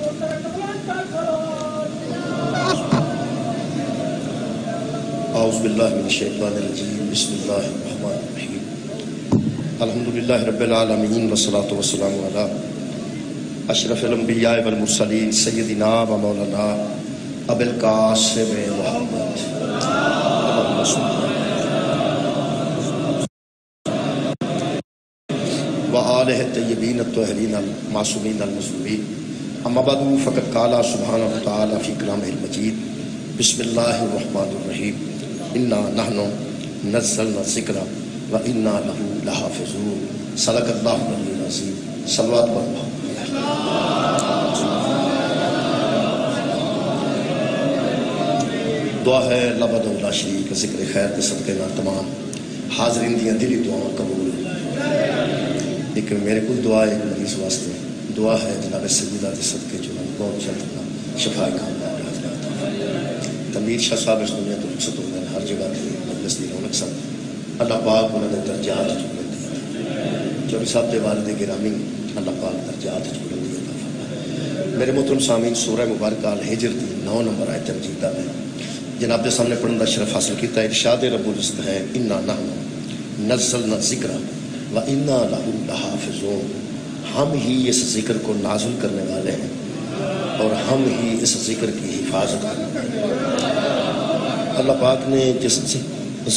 اعوذ باللہ من الشیطان الرجیم بسم اللہ الرحمن الرحیم الحمدللہ رب العالمین والصلاة والسلام علی اشرف الانبیاء والمرسلین سیدنا و مولانا ابی القاسم محمد و آلہ الطیبین الطاہرین المعصومین المظلومین اما بعد فقد قال سبحانہ وتعالی فی کلامہ المجید بسم اللہ الرحمن الرحیم انا نحن نزلنا الذکر و انا لہ لحافظون صدق اللہ العلی العظیم صلوات اللہ. دعا ہے اللہ وحدہ لا شریک ذکر خیر کے صدقے نال تمام حاضرین دیاں دلی دعاواں قبول. ایک میرے کو دعا ہے مریض واسطے دعا ہے جناب سیدہ کے صدقے جو بہت جلد شفا کاملہ تنویر شاہ صاحب اس دنیا تو رخصت ہو گئے ہر جگہ کی مجلس دی رونق سب اللہ پاک انہوں نے درجات چکن دی چوری صاحب دے والد گرامی اللہ پاک درجات چکن دی. میرے محترم سامعین سورہ مبارکہ الحجر دی 9 نمبر آیت مجیدہ میں جناب کے سامنے پڑھنے کا شرف حاصل کیتا ہے. ارشاد رب العزت ہے انا نحن نزلنا الذکر و انا لہ لحافظون. ہم ہی اس ذکر کو نازل کرنے والے ہیں اور ہم ہی اس ذکر کی حفاظت کرنے والے ہیں. اللہ پاک نے جس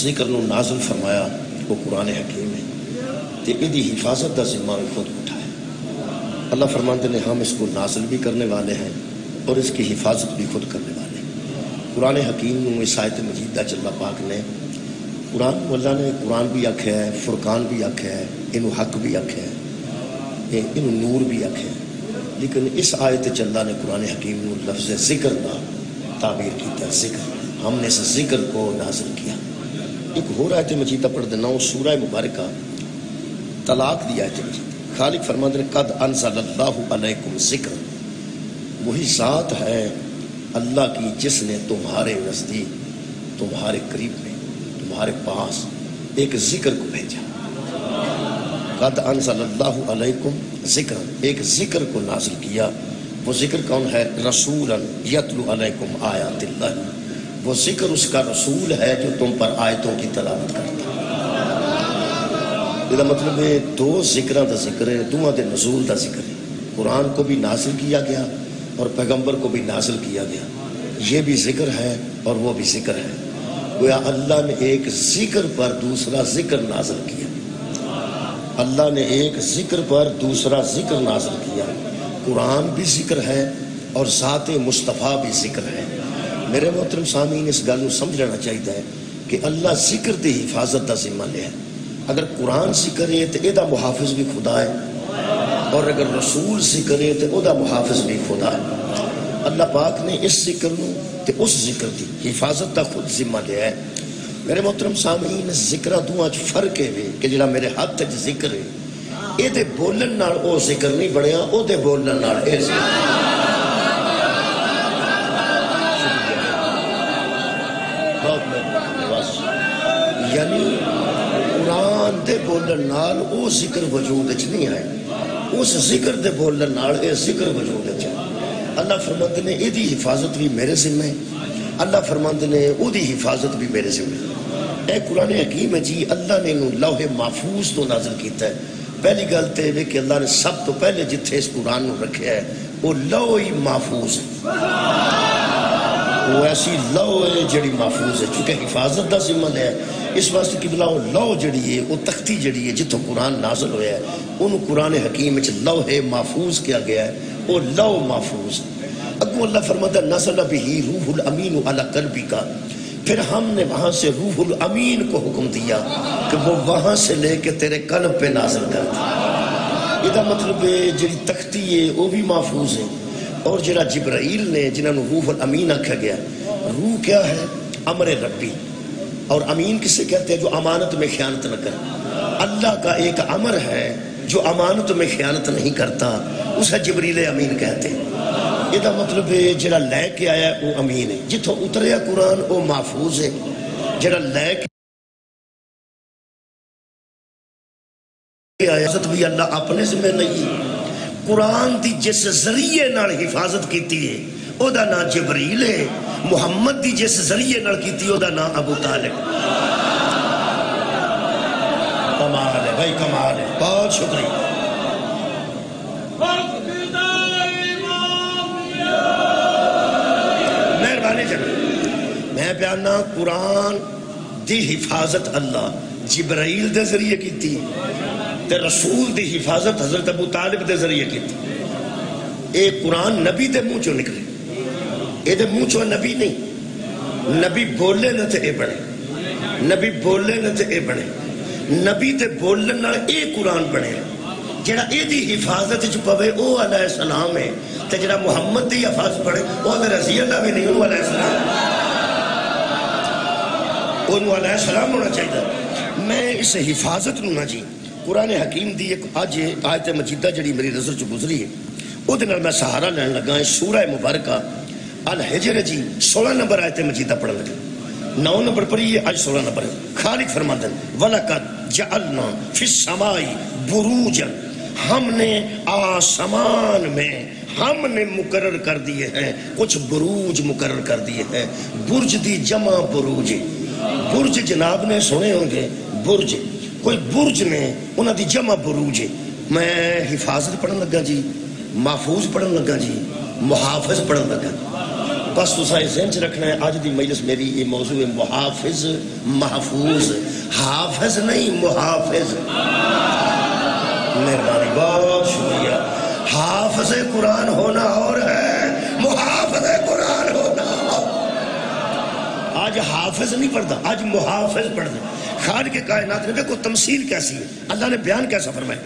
ذکر نو نازل فرمایا وہ قرآن حکیم ہے تے ادھی حفاظت دا ذمہ بھی خود اٹھایا. اللہ فرماتے ہیں ہم اس کو نازل بھی کرنے والے ہیں اور اس کی حفاظت بھی خود کرنے والے ہیں. قرآن حکیم نو اس آیت مجیدہ چ اللہ پاک نے قرآن اللہ نے قرآن بھی آکھیا ہے فرقان بھی آکھیا ہے انہوں حق بھی آکھیا ہے انہوں نور بھی آکھیا ہے. لیکن اس آیت چ اللہ نے قرآن حکیم نو لفظ ذکر دا تعبیر کیتا ہے. ذکر ہم نے اس ذکر کو نازل کیا. ایک اور آیت مجیدہ پڑھ دینا وہ سورہ مبارکہ طلاق دی آیت مجیدہ. خالق فرماتے ہیں قد انزل اللہ علیکم ذکر. وہی ذات ہے اللہ کی جس نے تمہارے نزدیک تمہارے قریب میں تمہارے پاس ایک ذکر کو بھیجا. قد انزل اللہ علیکم ذکر ایک ذکر کو نازل کیا. وہ ذکر کون ہے؟ رسولا یتلو علیکم آیات اللہ. وہ ذکر اس کا رسول ہے جو تم پر آیتوں کی تلاوت کرتا ہے. یہ مطلب ہے دو ذکرہ دا ذکر ہے دونوں دے نزول دا ذکر ہے. قرآن کو بھی نازل کیا گیا اور پیغمبر کو بھی نازل کیا گیا. یہ بھی ذکر ہے اور وہ بھی ذکر ہے. گویا اللہ نے ایک ذکر پر دوسرا ذکر نازل کیا. اللہ نے ایک ذکر پر دوسرا ذکر نازل کیا. قرآن بھی ذکر ہے اور ذات مصطفیٰ بھی ذکر ہے. میرے محترم سامعین اس گل کو سمجھ لینا چاہیے کہ اللہ ذکر دی حفاظت دا ذمہ لے ہے. اگر قرآن ذکر ہے تو یہ محافظ بھی خدا ہے اور اگر رسول ذکر ہے تو وہ محافظ بھی خدا ہے. اللہ پاک نے اس ذکر نو تے اس ذکر دی حفاظت دا خود ذمہ لیا ہے. میرے محترم سامعین ذکرہ دونوں فرق ہے کہ جڑا میرے ہاتھ وچ ذکر ہے اے دے بولن نال او ذکر نہیں بنیا او دے بولن نال اے ذکر. یعنی قرآن دے بولن نال او ذکر وجود وچ نہیں آئے اس ذکر دے بولن نال اے ذکر وجود وچ آئے. اللہ فرماتے نے ایدی حفاظت بھی میرے ذمہ ہے. اللہ فرماتے نے او دی حفاظت بھی میرے ذمہ ہے. اے قرآن حکیم ہے جی اللہ نے انہوں لوح محفوظ تو نازل کیتا ہے. پہلی گل تے ہے کہ اللہ نے سب تو پہلے جتھے اس قرآن نو رکھیا ہے وہ لوح محفوظ ہے. وہ ایسی لوح ہے جڑی محفوظ ہے چونکہ حفاظت دا ذمہ ہے. اس واسطے کہ بلا وہ لوح جڑی ہے وہ تختی جڑی ہے جتوں قرآن نازل ہویا ہے انہوں قرآن حکیم وچ لوح محفوظ کیا گیا ہے. وہ لوح محفوظ اگو اللہ فرماتا نزل بہ روح الامین علی قلبک. پھر ہم نے وہاں سے روح الامین کو حکم دیا کہ وہ وہاں سے لے کے تیرے قلب پہ نازل کر دیا. یہ مطلب ہے جڑی تختی ہے وہ بھی محفوظ ہے اور جڑا جبرائیل نے جنہوں نے روح الامین آکھا گیا. روح کیا ہے؟ امر ربی. اور امین کسے کہتے ہیں؟ جو امانت میں خیانت نہ کرے. اللہ کا ایک امر ہے جو امانت میں خیانت نہیں کرتا اسے جبریل امین کہتے ہیں. یہ مطلب ہے جڑا لے کے آیا وہ امین ہے. جتوں اتریا قرآن وہ محفوظ ہے. جڑا لے کے آیا بھی اللہ اپنے ذمہ نہیں. قرآن دی جس ذریعے نال حفاظت کیتی ہے او دا نام جبریل ہے، محمد دی جس ذریعے نال کیتی او دا نام ابو طالب۔ کمال ہے بھائی، کمال ہے، بہت شکریہ۔ مہربانی جناب، میں بیانا قرآن دی حفاظت اللہ جبرائیل دے ذریعے کیتی تے رسول دی حفاظت حضرت ابو طالب دے ذریعے کیتی۔ اے قرآن نبی دے منہ چوں نکلے، اے دے منہ چوں نبی نہیں، نبی بولے نہ تے اے بنے، نبی بولے نہ تے اے بنے، نبی تے بولن نال اے قرآن بنے۔ جڑا اے دی حفاظت چ پوے او علیہ السلام ہے، تے جڑا محمد دی حفاظت پڑھے او تے رضی اللہ بھی نہیں، او علیہ السلام، انہوں علیہ السلام ہونا چاہیے۔ میں اس حفاظت نو نہ جی قرآن حکیم دی ایک آج آیت مجیدہ جڑی میری نظر چ گزری ہے او دے نال میں سہارا لین لگا ہے، سورہ مبارکہ الحجر جی 16 نمبر آیت مجیدہ پڑھن لگا، 9 نمبر پر یہ آج 16 نمبر ہے۔ خالق فرماتے ہیں وَلَقَدْ جَعَلْنَا فِي السَّمَاءِ بُرُوجًا، ہم نے آسمان میں ہم نے مقرر کر دیے ہیں کچھ بروج مقرر کر دیے ہیں۔ برج دی جمع بروج، برج جناب نے سنے ہوں گے، برج کوئی برج نے انہاں دی جمع بروج۔ میں حفاظت پڑھن لگا جی، محفوظ پڑھن لگا جی، محافظ پڑھن لگا۔ بس تساں ذہن چ رکھنا ہے آج دی مجلس میری یہ موضوع ہے محافظ محفوظ، حافظ نہیں محافظ۔ مہربانی، بہت شکریہ۔ حافظ قرآن ہونا اور ہے، محافظ قرآن ہونا اور۔ آج حافظ نہیں پڑھتا، آج محافظ پڑھتا۔ خالق کے کائنات نے دیکھو تمثیل کیسی ہے، اللہ نے بیان کیسا فرمایا،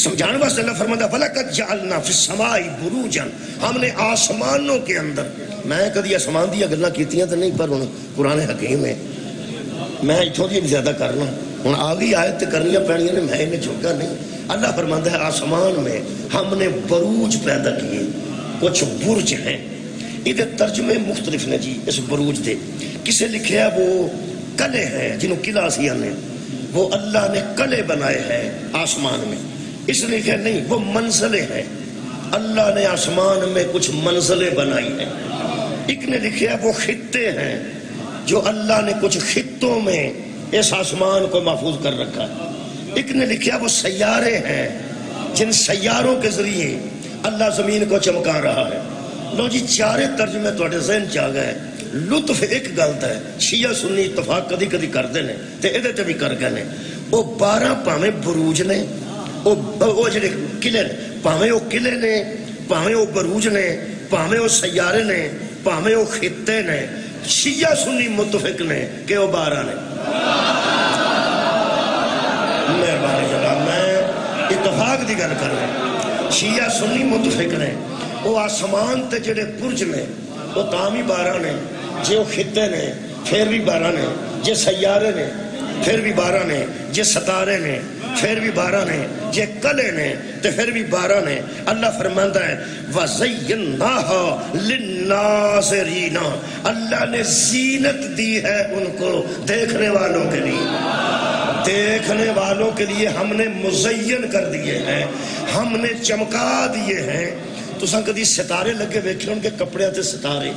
سمجھانے واسطے اللہ فرماتا وَلَقَدْ جَعَلْنَا فِي السَّمَاءِ بُرُوجًا، ہم نے آسمانوں کے اندر، میں کدی آسمان دیا گلاں کیتیاں تو نہیں، پر ہن قرآن حکیم ہے میں اتھوں دی زیادہ کرنا، ہن آگئی آیت تے کرنیاں پینیاں نے، میں انہیں جھوکا نہیں۔ اللہ فرماتا ہے آسمان میں ہم نے بروج پیدا کیے، کچھ برج ہیں۔ ادھر ترجمے مختلف نے جی اس بروج دے، کسے لکھیا وہ قلعے ہیں جنہوں قلعہ سیاں نے، وہ اللہ نے قلعے بنائے ہیں آسمان میں، اس نے لکھا نہیں وہ منزلیں ہیں، اللہ نے آسمان میں کچھ منزلیں بنائی ہیں۔ ایک نے لکھا وہ خطے ہیں جو اللہ نے کچھ خطوں میں اس آسمان کو محفوظ کر رکھا ہے۔ ایک نے لکھا وہ سیارے ہیں جن سیاروں کے ذریعے اللہ زمین کو چمکا رہا ہے۔ لو جی چارے ترجمے تھوڑے ذہن چ آ گئے۔ لطف ایک گلتا ہے، شیعہ سنی اتفاق کدی کدی کرتے ہیں تے ادھے تے بھی کر گئے نے، وہ 12 پاویں بروج نے، وہ جڑے قلعے نے، پاویں وہ قلعے نے، پاویں وہ بروج نے، پاویں وہ سیارے نے، پاویں وہ خطے نے، شیعہ سنی متفق نے کہ وہ 12 نے۔ مہربانی جناب، میں اتفاق دی گل کر رہا ہوں، شیعہ سنی متفق نے، وہ آسمان تے جڑے برج نے وہ تاں بھی 12 نے، جے وہ خطے نے پھر بھی 12 نے، جے سیارے نے پھر بھی 12 نے، جے ستارے نے پھر بھی 12 نے، جے قلعے نے تے پھر بھی 12 نے۔ اللہ فرماتا ہے وَزَيَّنَّاهَا لِلنَّاظِرِينَ، اللہ نے زینت دی ہے ان کو دیکھنے والوں کے لیے، دیکھنے والوں کے لیے ہم نے مزین کر دیے ہیں، ہم نے چمکا دیے ہیں۔ تو ساں کدی ستارے لگے ویکھے ان کے کپڑے تے ستارے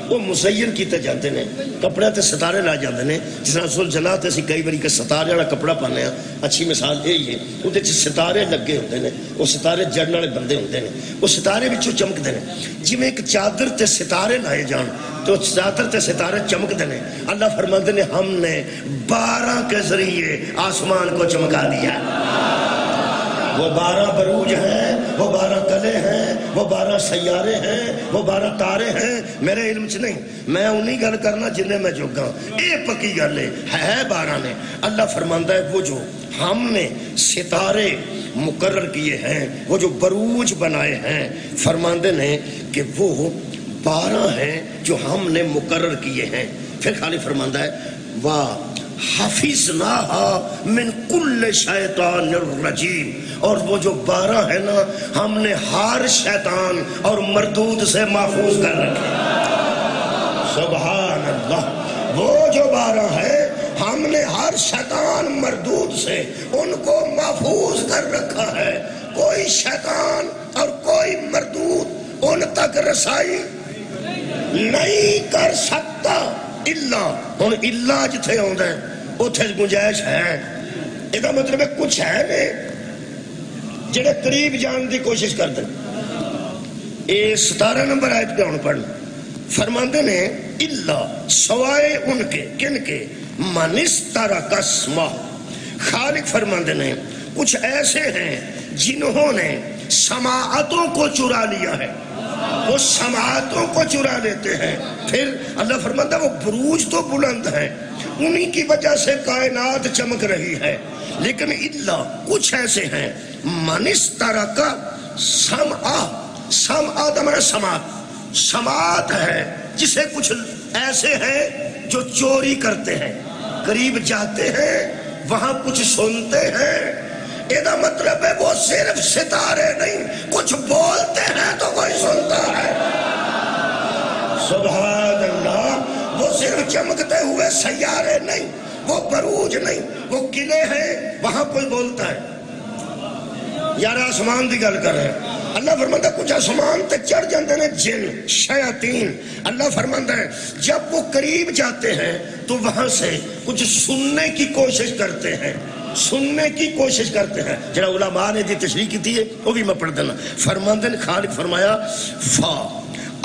وہ مزین کیتے جاتے ہیں، کپڑے تے ستارے لا جاتے ہیں، جس طرح زلزلہ تے اسی کئی باری کہ ستارے والا کپڑا پانے ہیں، اچھی مثال یہی ہے، اندر ستارے لگے ہوتے ہیں، وہ ستارے جڑن والے بندے ہوتے ہیں، وہ ستارے وچوں چمکتے ہیں، جی میں ایک چادر تے ستارے لائے جان تو چادر تے ستارے چمکتے ہیں۔ اللہ فرماتے ہیں ہم نے 12 کے ذریعے آسمان کو چمکا دیا۔ وہ 12 بروج ہیں، وہ 12 قلعے ہیں، وہ 12 سیارے ہیں، وہ 12 تارے ہیں، میرے علم چ نہیں، میں انہی گل کرنا جنہیں میں جوگا ہوں، اے پکی گل ہے 12 نے۔ اللہ فرماتا ہے وہ جو ہم نے ستارے مقرر کیے ہیں، وہ جو بروج بنائے ہیں، فرماندے نے کہ وہ 12 ہیں جو ہم نے مقرر کیے ہیں۔ پھر خالی فرماتا ہے واہ حفظناها من کل شیطان الرجیم، اور وہ جو 12 ہے نا ہم نے ہر شیطان اور مردود سے محفوظ کر رکھے۔ سبحان اللہ، وہ جو 12 ہے ہم نے ہر شیطان مردود سے ان کو محفوظ کر رکھا ہے، کوئی شیطان اور کوئی کوئی مردود ان تک رسائی نہیں کر سکتا الا. ہن الا جتھے آندا ہے اوتھے گنجائش ہے. یہ مطلب ہے کچھ ہے نے جڑے قریب جان دی کوشش کرتے. اے 17 نمبر آیت پہ ہن پڑھ فرماندے نے الا سوائے ان کے کن کے من استرک اسمہ. خالق فرماندے نے کچھ ایسے ہیں جنہوں نے سماعتوں کو چرا لیا ہے. وہ سماعتوں کو چرا لیتے ہیں. پھر اللہ فرماتا ہے وہ بروج تو بلند ہیں, انہی کی وجہ سے کائنات چمک رہی ہے. لیکن اللہ کچھ ایسے ہیں من استرک سمعہ. سمعہ دمرا سماعت, سماعت ہے جسے کچھ ایسے ہیں جو چوری کرتے ہیں, قریب جاتے ہیں وہاں کچھ سنتے ہیں. یہ مطلب ہے وہ صرف ستارے نہیں, کچھ بولتے ہیں تو کوئی سنتا ہے. سبحان اللہ. وہ صرف چمکتے ہوئے سیارے نہیں, وہ بروج نہیں, وہ قلعے ہیں وہاں کوئی بولتا ہے. یار آسمان دی گل کر رہے ہیں. اللہ فرماتا ہے کچھ آسمان تے چڑھ جاندے نے جن شیاطین. اللہ فرماتا ہے جب وہ قریب جاتے ہیں تو وہاں سے کچھ سننے کی کوشش کرتے ہیں, سننے کی کوشش کرتے ہیں. جڑا علماء نے دی تشریح کی تھی وہ بھی میں پڑھ دینا. فرماندن خالق فرمایا فا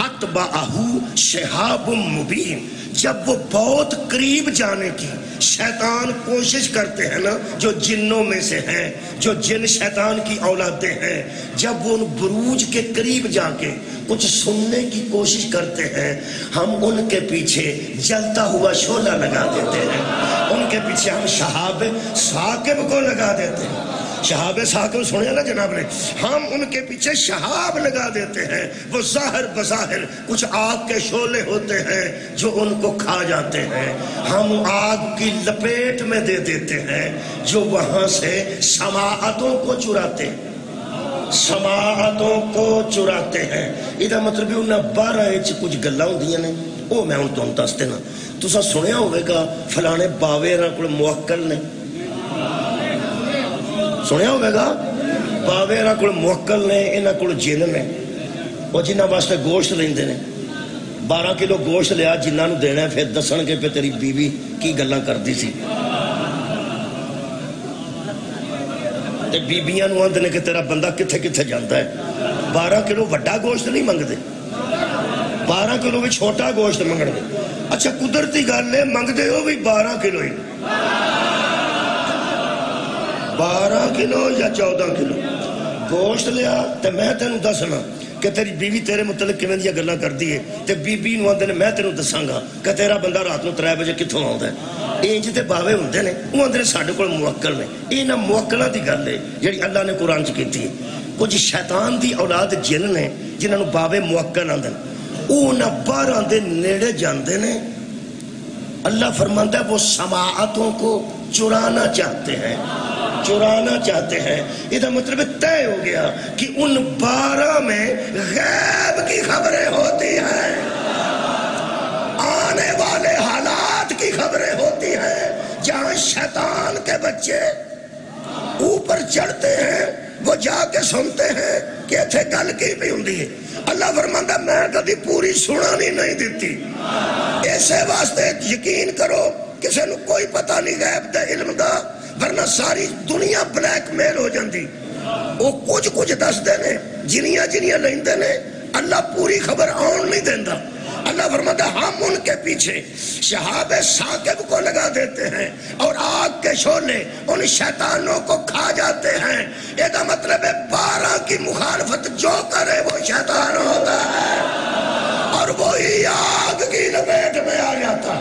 اتبعہو شہاب مبین. جب وہ بہت قریب جانے کی شیطان کوشش کرتے ہیں نا, جو جنوں میں سے ہیں, جو جن شیطان کی اولادیں ہیں, جب وہ ان بروج کے قریب جا کے کچھ سننے کی کوشش کرتے ہیں, ہم ان کے پیچھے جلتا ہوا شعلہ لگا دیتے ہیں. ان کے پیچھے ہم شہاب ثاقب کو لگا دیتے ہیں. شہاب ثاقب سنیا نا جناب نے, ہم ان کے پیچھے شہاب لگا دیتے ہیں. وہ ظاہر بظاہر کچھ آگ کے شعلے ہوتے ہیں جو ان کو کھا جاتے ہیں. ہم آگ کی لپیٹ میں دے دیتے ہیں جو وہاں سے سماعتوں کو چراتے ہیں, سماعتوں کو چراتے ہیں. یہ مطلب ہے انہیں 12 انچ کچھ گلاں ہوندیاں نے, وہ میں ان تم دس دینا. تساں سنیا ہوئے گا فلانے باوے راں کول موکل نے, سنیا ہوئے گا باوے راں کول موکل نے, انہاں کول جن نے, وہ جنہاں واسطے گوشت لیندے نے. 12 کلو گوشت لیا جنہاں نو دینا ہے, پھر دسن کے پہ تیری بیوی کی گلاں کردی سی. تے بیبیاں نو آندے نے کہ تیرا بندہ کتھے کتھے جانتا ہے. 12 کلو وڈا گوشت نہیں منگدے, 12 کلو بھی چھوٹا گوشت منگن دے. اچھا قدرتی گل ہے منگدے ہو بھی 12 کلو ہی, 12 کلو یا 14 کلو گوشت لیا. تے میں تینوں دسنا کہ تیری بیوی تیرے متعلق کیویں دی گلاں کردی ہے, تے بیبی نو آندے نے میں تینوں دساں گا کہ تیرا بندہ رات نو 3 بجے کتھوں آوندا ہے. انج تے باوے ہوندے نے, وہ آندے نے ساڈے کول موکل نے. انہاں موکلاں دی گل ہے جڑی اللہ نے قرآن چ کیتی ہے. کچھ شیطان دی اولاد جن نے جنہاں نو باوے موکل آندے نے, وہ انہاں 12 دے نیڑے جاندے نے. اللہ فرماندا ہے وہ سماعتوں کو چرانا چاہتے ہیں, چرانا چاہتے ہیں. یہ مطلب طے ہو گیا کہ ان 12 میں غیب کی خبریں ہوتی ہیں, آنے والے حالات کی خبریں ہوتی ہیں. جہاں شیطان کے بچے اوپر چڑھتے ہیں وہ جا کے سنتے ہیں کہ اتھے گل کی بھی ہوندی ہے. اللہ فرماندا میں کبھی پوری سنانی نہیں دیتی. ایسے واسطے یقین کرو کسی نو کوئی پتہ نہیں غیب دے علم دا, ورنہ ساری دنیا بلیک میل ہو جاندی. وہ کچھ دس دے نے, جنیاں لیندے نے, اللہ پوری خبر آن نہیں دیندا. اللہ فرماتا ہے ہم ان کے پیچھے شہاب ثاقب کو لگا دیتے ہیں اور آگ کے شعلے ان شیطانوں کو کھا جاتے ہیں. یہ مطلب ہے 12 کی مخالفت جو کرے وہ شیطان ہوتا ہے اور وہی آگ کی لپیٹ میں آ جاتا.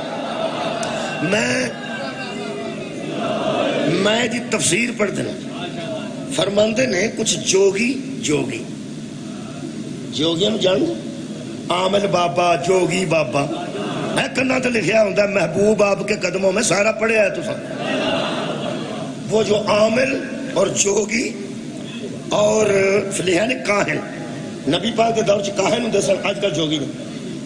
میں جی تفسیر پڑھ دینا. فرماندے نے کچھ جوگیاں جان دے, عامل بابا, جوگی بابا, اے کنا تے لکھیا ہوندا محبوب آپ کے قدموں میں, سارا پڑھیا ہے تساں. وہ جو عامل اور جوگی اور لکھیا نے کاہن, نبی پاک کے دور چ کاہن ہوندے سن, آج کل جوگی نے.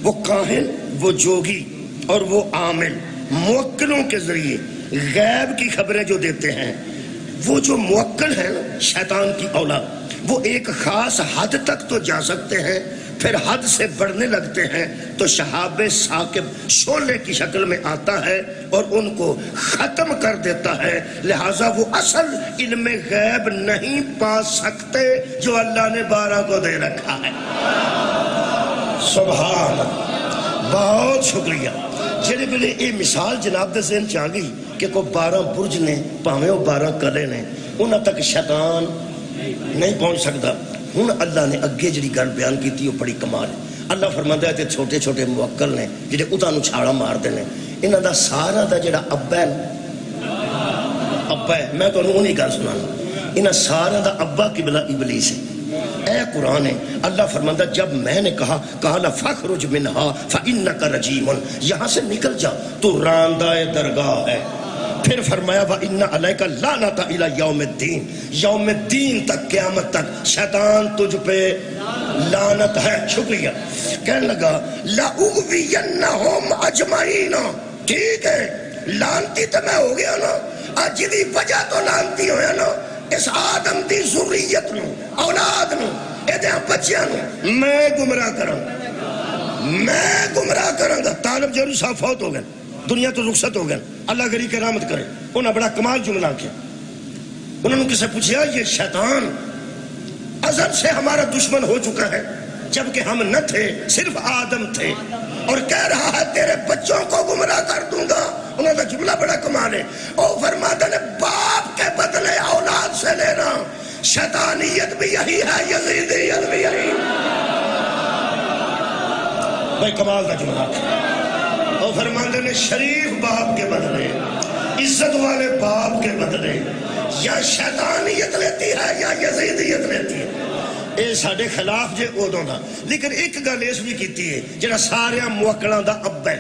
وہ کاہن, وہ جوگی اور وہ عامل موکلوں کے ذریعے غیب کی خبریں جو دیتے ہیں. وہ جو موکل ہیں شیطان کی اولاد, وہ ایک خاص حد تک تو جا سکتے ہیں، پھر حد سے بڑھنے لگتے ہیں تو شہاب ثاقب شعلے کی شکل میں آتا ہے اور ان کو ختم کر دیتا ہے، لہٰذا وہ اصل علم غیب نہیں پا سکتے جو اللہ نے 12 کو دے رکھا ہے۔ سبحان اللہ، بہت شکریہ۔ جڑے بلے یہ مثال جناب دے ذہن چاہ گئی کہ کوئی 12 برج نے، پاویں وہ 12 کلے نے، انہاں تک شیطان نہیں پہنچ سکتا۔ ہن اللہ نے اگے جڑی گل بیان کیتی وہ بڑی کمال ہے۔ اللہ فرماندا ہے کہ چھوٹے چھوٹے موکل نے جڑے اُتاں نوں چھاڑا ماردے نے، انہاں دا سارا دا جڑا ابا ہے، میں تانوں انہی گل سنانا، انہاں سارا دا ابا قبلہ ابلیس ہے۔ اے قرآن ہے، اللہ فرماندہ جب میں نے کہا قَالَ فَخْرُجْ مِنْهَا فَإِنَّكَ رَجِيمٌ، یہاں سے نکل جا تو راندہ درگاہ ہے۔ پھر فرمایا وَإِنَّ عَلَيْكَ لَعْنَةَ إِلَى يَوْمِ الدِّينِ، یوم الدین تک، قیامت تک شیطان تجھ پہ لعنت ہے۔ شکریہ۔ کہنے لگا لَأُغْوِيَنَّهُمْ أَجْمَعِينَ، ٹھیک ہے لعنتی تو میں ہو گیا نا، آج دی وجہ تو لعنتی ہویا نا، اس آدم دی ذریت نو، اولاد نو، ایدیاں بچیاں نو میں گمراہ کروں گا۔ طالب جوری صاحب فوت ہو گئے، دنیا تو رخصت ہو گئے، اللہ گری کے رحمت کرے۔ انہوں نے بڑا کمال جملہ کیا، انہوں نے کسے پوچھا یہ شیطان ازل سے ہمارا دشمن ہو چکا ہے، جبکہ ہم نہ تھے، صرف آدم تھے، اور کہہ رہا ہے تیرے بچوں کو گمراہ کر دوں گا۔ انہوں نے جملہ بڑا کمال ہے، او فرماتا نے باپ کے بدلے اولاد سے لینا، شیطانیت بھی یہی ہے، یزیدیت بھی یہی۔ بھائی کمال کا جملہ، او فرماتا نے شریف باپ کے بدلے، عزت والے باپ کے بدلے یا شیطانیت لیتی ہے یا یزیدیت لیتی ہے۔ اے ساڑھے خلاف جے اودوں دا، لیکن ایک گل اس بھی کیتی ہے جنہا سارے موکلان دا ابا ہے،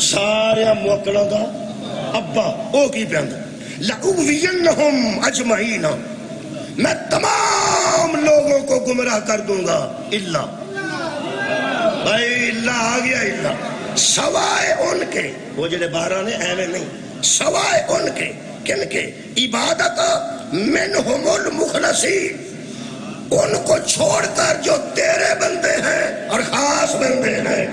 سارے موکلان دا ابا، او کی پیاندہ لَأُغْوِيَنَّهُمْ أَجْمَعِينَ، میں تمام لوگوں کو گمراہ کر دوں گا، اللہ بھائی اللہ آ گیا، اللہ سوائے ان کے، وہ جڑے 12 نے ایویں نہیں، سوائے ان کے، کن کے عبادت منہم المخلصین، ان کو چھوڑ کر جو تیرے بندے ہیں اور خاص بندے ہیں،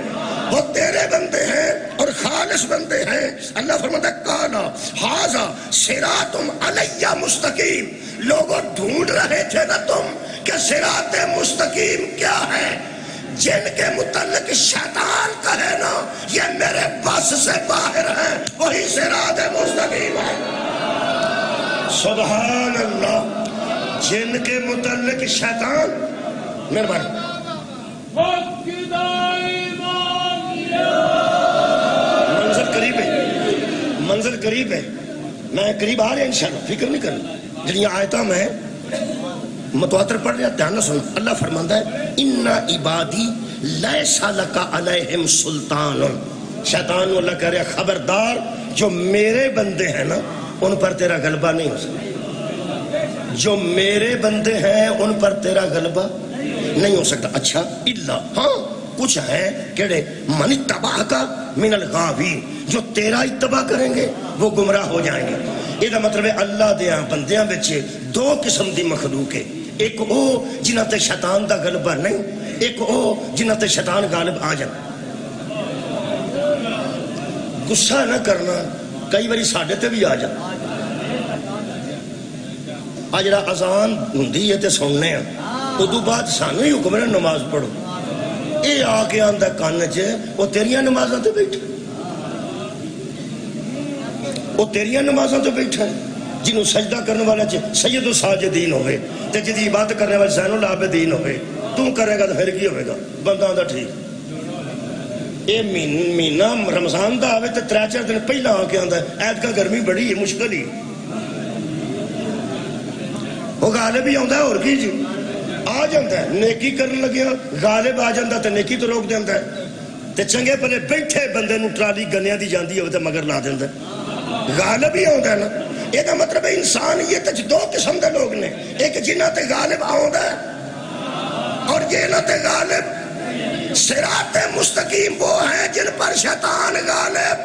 وہ تیرے بندے ہیں اور خالص بندے ہیں۔ اللہ فرماتا ہے کانا ھذا صراط علی مستقیم، لوگوں ڈھونڈ رہے تھے نا تم کہ صراط مستقیم کیا ہے، جن کے متعلق شیطان کہے نا یہ میرے بس سے باہر ہے، وہی صراط مستقیم ہے۔ سبحان اللہ، جن کے متعلق شیطان، مہربانی منظر قریب ہے، میں قریب آ رہا انشاءاللہ، فکر نہیں کرنا۔ جنہی آیتاں میں متواتر پڑھ رہا، دھیان نہ سنو۔ اللہ فرماندہ ہے اِنَّا عِبَادِي لَيْسَ لَكَ عَلَيْهِمْ سُلْطَانٌ، شیطان اللہ کہہ رہا خبردار جو میرے بندے ہیں نا ان پر تیرا غلبہ نہیں ہو سکتا، جو میرے بندے ہیں ان پر تیرا غلبہ نہیں ہو سکتا۔ اچھا اللہ، ہاں کچھ ہے کہڑے من اتبعک من الغاوین، جو تیرا اتباع کریں گے وہ گمراہ ہو جائیں گے۔ یہ مطلب ہے اللہ دیاں بندیاں بچے 2 قسم دی مخلوق ہے، ایک او جنہ تے شیطان دا غلبہ نہیں، ایک او جنہ تے شیطان غالب آ جائے۔ غصہ نہ کرنا، کئی باری ساڑھے تے بھی آ جائے۔ آج جڑا اذان ہوندی ہے تے سننے ہیں، ادو بعد سانو ہی حکم ہے نماز پڑھو، اے آ کے آندہ کان چ وہ تیریاں نمازاں تے بیٹھا، وہ تیریاں نمازاں تے بیٹھا ہے، جنہوں سجدہ کرنے والا سید الساجدین ہوئے تے جدی عبادت کرنے والا زین العابدین ہوئے، تم کرے گا تو پھر کی ہوئے گا بندہ دا ٹھیک۔ یہ مہینہ رمضان دا آوے تے 3-4 دن پہلا آ کے آندہ ہے عید کا گرمی بڑی ہے، مشکل ہی، وہ غالب ہی آندہ ہے اور کی جی آ جاندہ ہے، نیکی کرنے لگیا غالب آ جاندہ تے نیکی تو روک دیندہ ہے، تے چنگے پلے بیٹھے بندے نو ٹرالی گنیاں دی جاندی ہے تے مگر لا دیندہ ہے، غالب ہی آندہ ہے نا۔ یہ دا مطلب ہے انسانیت 2 قسم دے لوگ نے، ایک جنہ تے غالب آندہ ہے اور جنہ تے غالب۔ صراط مستقیم وہ ہیں جن پر شیطان غالب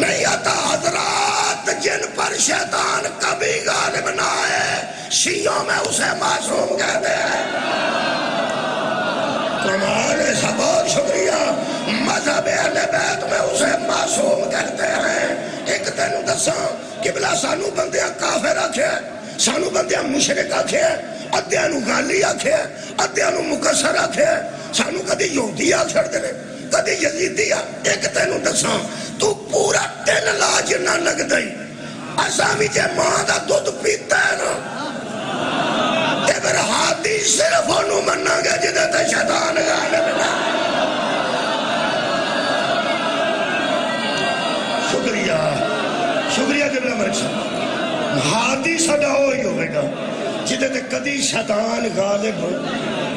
نہیں آتا۔ حضرات جن پر شیطان کبھی غالب نہ آئے شیعوں میں اسے معصوم کہتے ہیں۔ کمال ہے، بہت شکریہ۔ مذہب اہل بیت میں اسے معصوم کہتے ہیں۔ ایک دن دساں قبلہ سانو بندیاں کافر آکھے، سانو بندیاں مشرک آکھے، ادھیاں نو غالی آکھے، ادھیاں نو مکسر آکھے، سانو کدی یہودی آ چھڑ دے کدی یزیدی آ۔ ایک تینوں دساں تو پورا دن لاج نہ لگ دئی اساں بھی جے ماں دا دودھ پیتا ہے نا تے پھر ہاتھی صرف انہوں مننا گے جدے تے شیطان غالب نہ۔ شکریہ شکریہ قبلہ ملک صاحب، ہاتھی ساڈا ہوئی ہوئے گا جدے تے کدی شیطان غالب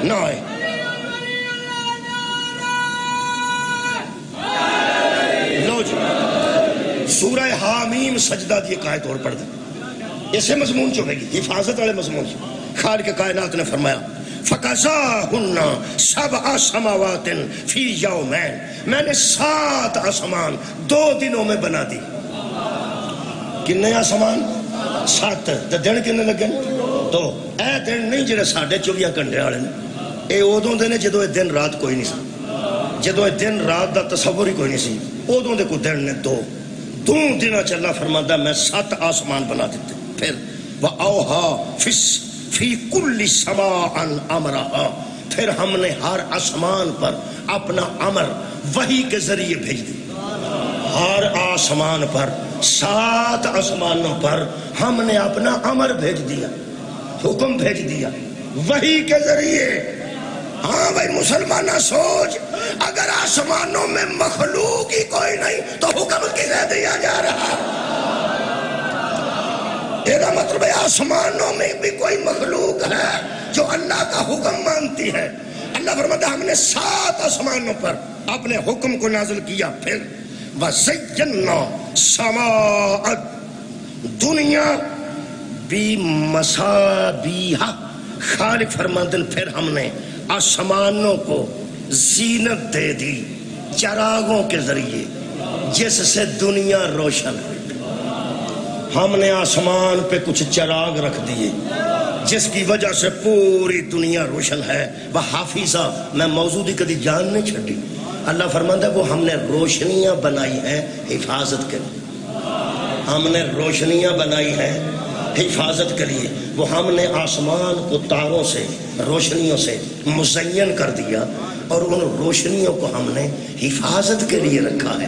نہ آئے۔ لو جی سورہ حامیم سجدہ دی ایک آیت اور پڑھ دیں، اسے مضمون چوبے گی، حفاظت والے مضمون سے۔ خالق کائنات نے فرمایا فَقَزَاهُنَّ سَبْعَ سَمَاوَاتٍ فِي يَوْمَيْنِ، میں نے 7 آسمان 2 دنوں میں بنا دی۔ کنے آسمان؟ 7۔ تے دن کنے لگے؟ 2۔ اے دن نہیں جڑے ساڑھے 24 گھنٹے والے نے، اے ادوں دے نے جدوں اے دن رات کوئی نہیں سی، جدوں اے دن رات دا تصور ہی کوئی نہیں سی، ادوں دے کو دن نے 2 دنوں چ اللہ فرماتا میں 7 آسمان بنا دیتے۔ پھر وَأَوْحَا فِي كُلِّ سَمَاءٍ أَمْرَهَا، پھر ہم نے ہر آسمان پر اپنا امر وحی کے ذریعے بھیج دی۔ ہر آسمان پر 7 آسمانوں پر ہم نے اپنا امر بھیج دیا، حکم بھیج دیا وحی کے ذریعے۔ ہاں بھائی مسلمانہ سوچ، اگر آسمانوں میں مخلوق ہی کوئی نہیں تو حکم کسے دیا جا رہا؟ یہ مطلب ہے آسمانوں میں بھی کوئی مخلوق ہے جو اللہ کا حکم مانتی ہے۔ اللہ فرماتا ہے ہم نے 7 آسمانوں پر اپنے حکم کو نازل کیا۔ پھر وَزَيَّنَّا سَمَاءَ دنیا بِمَصَابِيحَ، خالق فرماتے ہیں پھر ہم نے آسمانوں کو زینت دے دی چراغوں کے ذریعے جس سے دنیا روشن۔ ہم نے آسمان پہ کچھ چراغ رکھ دیے جس کی وجہ سے پوری دنیا روشن ہے۔ وہ حافظہ، میں موضوع دی کدی جان نہیں چھڑی، اللہ فرماتا ہے وہ ہم نے روشنیاں بنائی ہیں حفاظت کے لیے، ہم نے روشنیاں بنائی ہیں حفاظت کے لیے۔ وہ ہم نے آسمان کو تاروں سے روشنیوں سے مزین کر دیا اور ان روشنیوں کو ہم نے حفاظت کے لیے رکھا ہے۔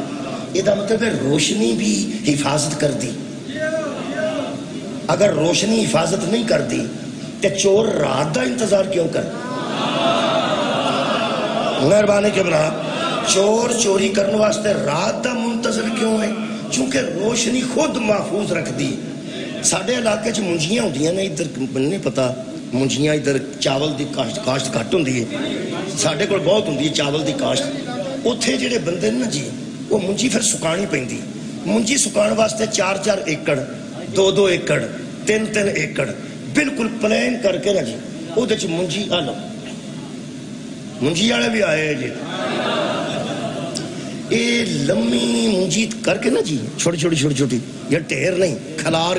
یہ مطلب ہے روشنی بھی حفاظت کر دی۔ اگر روشنی حفاظت نہیں کر دی تو چور رات دا انتظار کیوں کر؟ مہربانی کے بنا چور چوری کرنے واسطے رات دا منتظر کیوں ہے؟ چونکہ روشنی خود محفوظ رکھ دی۔ ساڑھے علاقے چ منجیاں ہوندیاں نے، ادھر نہیں پتا منجیاں، ادھر چاول دی کاشت گھٹ ہوندی ہے، ساڑھے کو بہت ہوندی ہے چاول دی کاشت۔ اتھے جڑے بندے نا جی وہ منجی پھر سکانی پیندی، منجی سکان واسطے 4-4 ایکڑ 2-2 ایکڑ 3-3 ایکڑ بالکل پلین کر کے نا جی وہ دے چ منجی آ لو، منجی والے بھی آئے جی، یہ لمبی منجی کر کے نا جی چھوٹی چھوٹی یا ٹھیر نہیں کھلار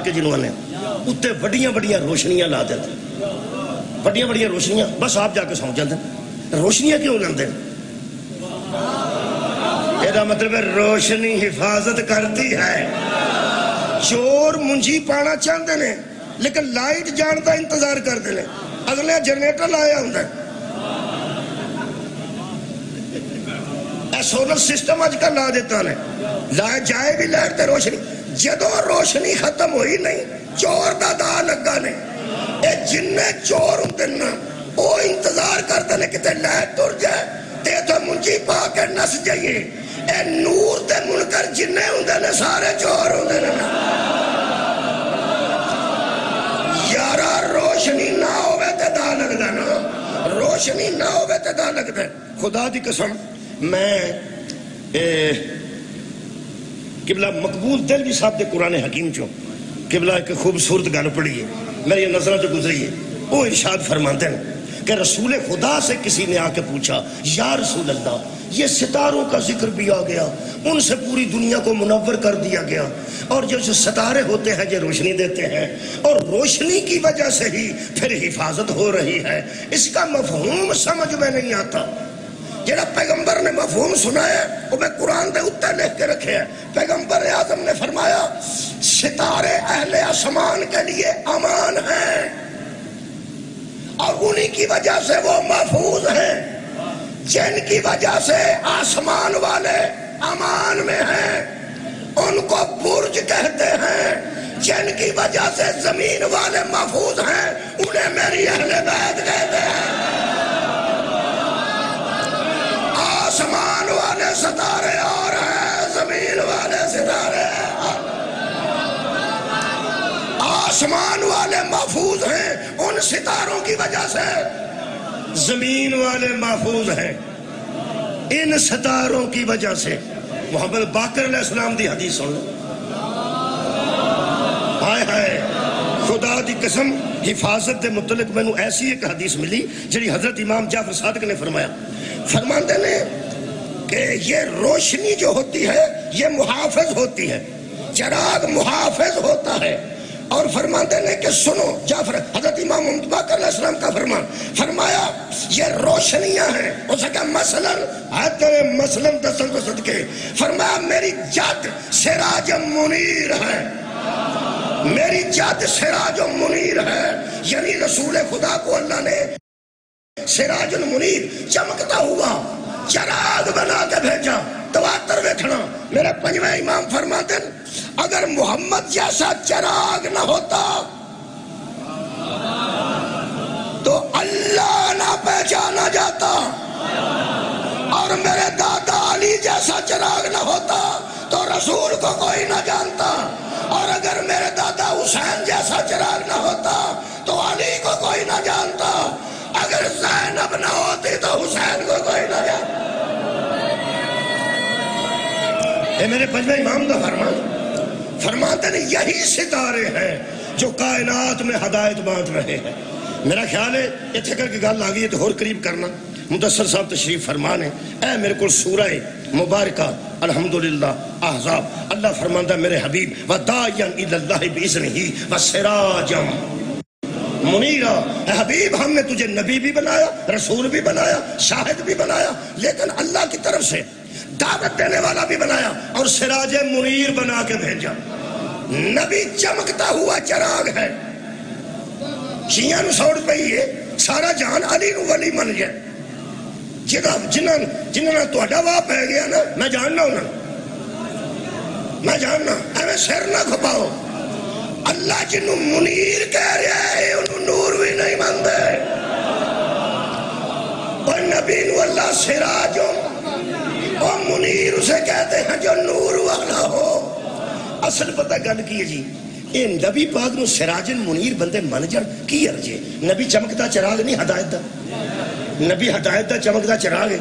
کے جنہوں نے اتنے بڑیاں روشنیاں لا دیتے، بڑیاں روشنیاں، بس آپ جا کے سو جاتے ہیں۔ روشنیاں کیوں لاندے؟ یہ مطلب ہے روشنی حفاظت کرتی ہے۔ چور منجی پانا چاہتے ہیں لیکن لائٹ جان کا انتظار کرتے ہیں، اگلے جنریٹر لایا ہوں سولر سسٹم اج کل لا دیتا ہے، لا جائے بھی لائٹ تے روشنی، جدو روشنی ختم ہوئی نہیں چور دا دا لگا نے۔ اے جننے چور ہوندے نا وہ انتظار کرتے ہیں کہ تے لائٹ ٹر جائے تے تو منجی پا کے نس جائیے۔ اے نور تے منکر جننے ہوندے نے سارے چور ہوندے نے۔ یارا روشنی نہ ہوئے تے دا لگدا نا، روشنی نہ ہوئے تے دا لگدا۔ خدا دی قسم میں قبلہ مقبول دل بھی صاحب دے قرآن حکیم چوں قبلہ ایک خوبصورت گل پڑھی ہے میری نظروں سے گزری ہے۔ وہ ارشاد فرماتے ہیں کہ رسول خدا سے کسی نے آ کے پوچھا یا رسول اللہ یہ ستاروں کا ذکر بھی آ گیا، ان سے پوری دنیا کو منور کر دیا گیا، اور جو ستارے ہوتے ہیں جو روشنی دیتے ہیں، اور روشنی کی وجہ سے ہی پھر حفاظت ہو رہی ہے، اس کا مفہوم سمجھ میں نہیں آتا۔ جڑا پیغمبر نے مفہوم سنایا وہ میں قرآن دے اتنے لکھ کے رکھے ہیں۔ پیغمبر اعظم نے فرمایا ستارے اہل آسمان کے لیے امان ہیں اور انہی کی وجہ سے وہ محفوظ ہیں، جن کی وجہ سے آسمان والے امان میں ہیں ان کو برج کہتے ہیں، جن کی وجہ سے زمین والے محفوظ ہیں انہیں میری اہل بیت کہتے ہیں۔ آسمان والے ستارے اور ہیں، زمین والے ستارے آسمان والے محفوظ ہیں ان ستاروں کی وجہ سے، زمین والے محفوظ ہیں ان ستاروں کی وجہ سے۔ محمد باقر علیہ السلام دی حدیث سن لو، ہائے ہائے خدا دی قسم حفاظت دے متعلق میں نے ایسی ایک حدیث ملی جڑی حضرت امام جعفر صادق نے فرمایا، فرماتے نے کہ یہ روشنی جو ہوتی ہے یہ محافظ ہوتی ہے، چراغ محافظ ہوتا ہے، اور فرماتے ہیں کہ سنو جعفر حضرت امام باقر علیہ السلام کا فرمان، فرمایا یہ روشنیاں ہیں، اس کا مثلاً دسن کو صدقے، فرمایا میری جد سراج منیر ہے، میری جد سراج منیر ہے، یعنی رسول خدا کو اللہ نے سراج المنیر چمکتا ہوا چراغ بنا کے بھیجا۔ تواتر ویکھنا، میرے پنجویں امام فرماتے ہیں اگر محمد جیسا چراغ نہ ہوتا تو اللہ نہ پہچانا جاتا، اور میرے دادا علی جیسا چراغ نہ ہوتا تو رسول کو کوئی نہ جانتا، اور اگر میرے دادا حسین جیسا چراغ نہ ہوتا تو علی کو کوئی نہ جانتا، اگر زینب نہ ہوتی تو حسین کو کوئی نہ جانتا۔ اے میرے پنجویں امام کا فرمان، فرماتے ہیں یہی ستارے ہیں جو کائنات میں ہدایت بانٹ رہے ہیں۔ میرا خیال ہے اتھے کر کے گل آگئی ہے تو اور قریب کرنا، مدثر صاحب تشریف فرمانے، اے میرے کو سورہ مبارکہ الحمدللہ احزاب، اللہ فرماندہ میرے حبیب وَدَاعِيًا إِلَى اللَّهِ بِإِذْنِهِ وَسِرَاجًا منیرا، اے حبیب ہم نے تجھے نبی بھی بنایا، رسول بھی بنایا، شاہد بھی بنایا، لیکن اللہ کی طرف سے دعوت دینے والا بھی بنایا اور سراج منیر بنا کے بھیجا۔ نبی چمکتا ہوا چراغ ہے، شیعہ نو سوڑ پئی ہے، سارا جہان علی نو ولی من گیا، جنہاں تو اڈا واہ پہ گیا نا، میں جاننا انہاں، میں جاننا، ایویں سر نہ کھپاؤ، اللہ جنہوں منیر کہہ رہا ہے انہوں نور بھی نہیں مانتے، اور نبی نو اللہ سراجوں اور منیر اسے کہتے ہیں جو نور والا ہو۔ اصل پتہ گل کی ہے جی، یہ نبی پاک نو سراج منیر بندے من جان کی ارجے، نبی چمکتا چراغ نہیں ہدایت دا، نبی ہدایت دا چمکتا چراغ ہے،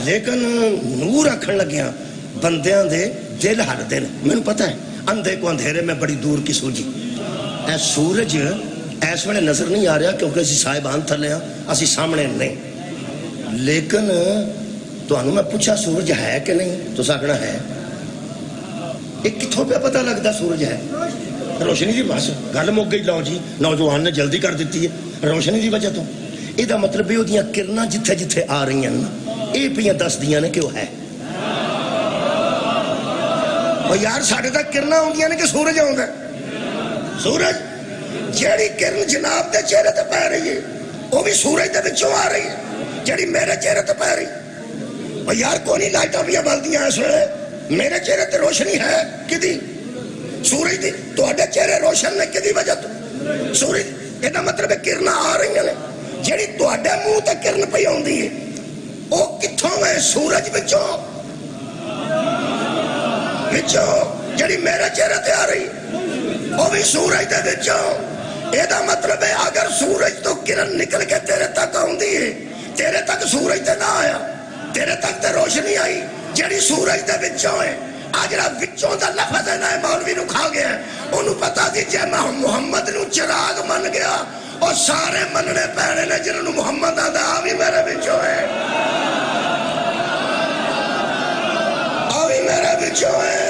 لیکن نور رکھن لگیاں بندیاں دے دل ہر دن، میں نے پتہ ہے اندھے کو اندھیرے میں بڑی دور کی سوجی، اے سورج ایس ویلے نظر نہیں آ رہا کیونکہ اسی صاحبان تھلے ہیں، اسی سامنے نہیں، لیکن تو انہوں میں پوچھا سورج ہے کہ نہیں تو ساکنا ہے، ایک کتھوں پہ پتہ لگتا سورج ہے؟ روشنی دی بس گل مک گئی، لو جی نوجوان نے جلدی کر دیتی ہے روشنی دی وجہ تو، یہ مطلب یہ ہوتی ہیں کرنا جتھے جتھے آ رہی ہیں یہ پہ دس دیاں نے کہ وہ ہے، اور یار ساڑھے تک کرنا ہوندیاں نے کہ سورج ہوندہ ہے، سورج جیڑی کرن جناب دے چہرے تے پہ رہی ہے وہ بھی سورج دے بچوں آ رہی ہے، جیڑی میرے چہرے تے پہ رہی ہے، اور یار کونی لائٹاں بھی بل دیاں اس ویلے، میرے چہرے تے روشنی ہے کدی سورج دی، تو اڈے چہرے روشن نے کدی وجہ تو سورج، یہ مطلب ہے کرنا آ رہی ہیں، جیڑی تو اڈے منہ تے کرن پہ ہوندی ہے وہ کتھوں ہے؟ سورج بچوں جیڑی میرے چہرے تے آ رہی وہ بھی سورج دے بچوں، یہ مطلب ہے اگر سورج تو کرن نکل کے تیرے تک آندی ہے، تیرے تک سورج تے نہ آیا، تیرے تک تے روشنی آئی جیڑی سورج دے بچوں ہے، آجرہ بچوں دا لفظ ہے نا مولوی نو کھا گیا ہے، انہوں پتا دی جے محمد نو چراغ من گیا اور سارے مننے پینے نے جنہوں محمد آدھا آوی میرے بچوں ہے، آوی میرے بچوں ہے۔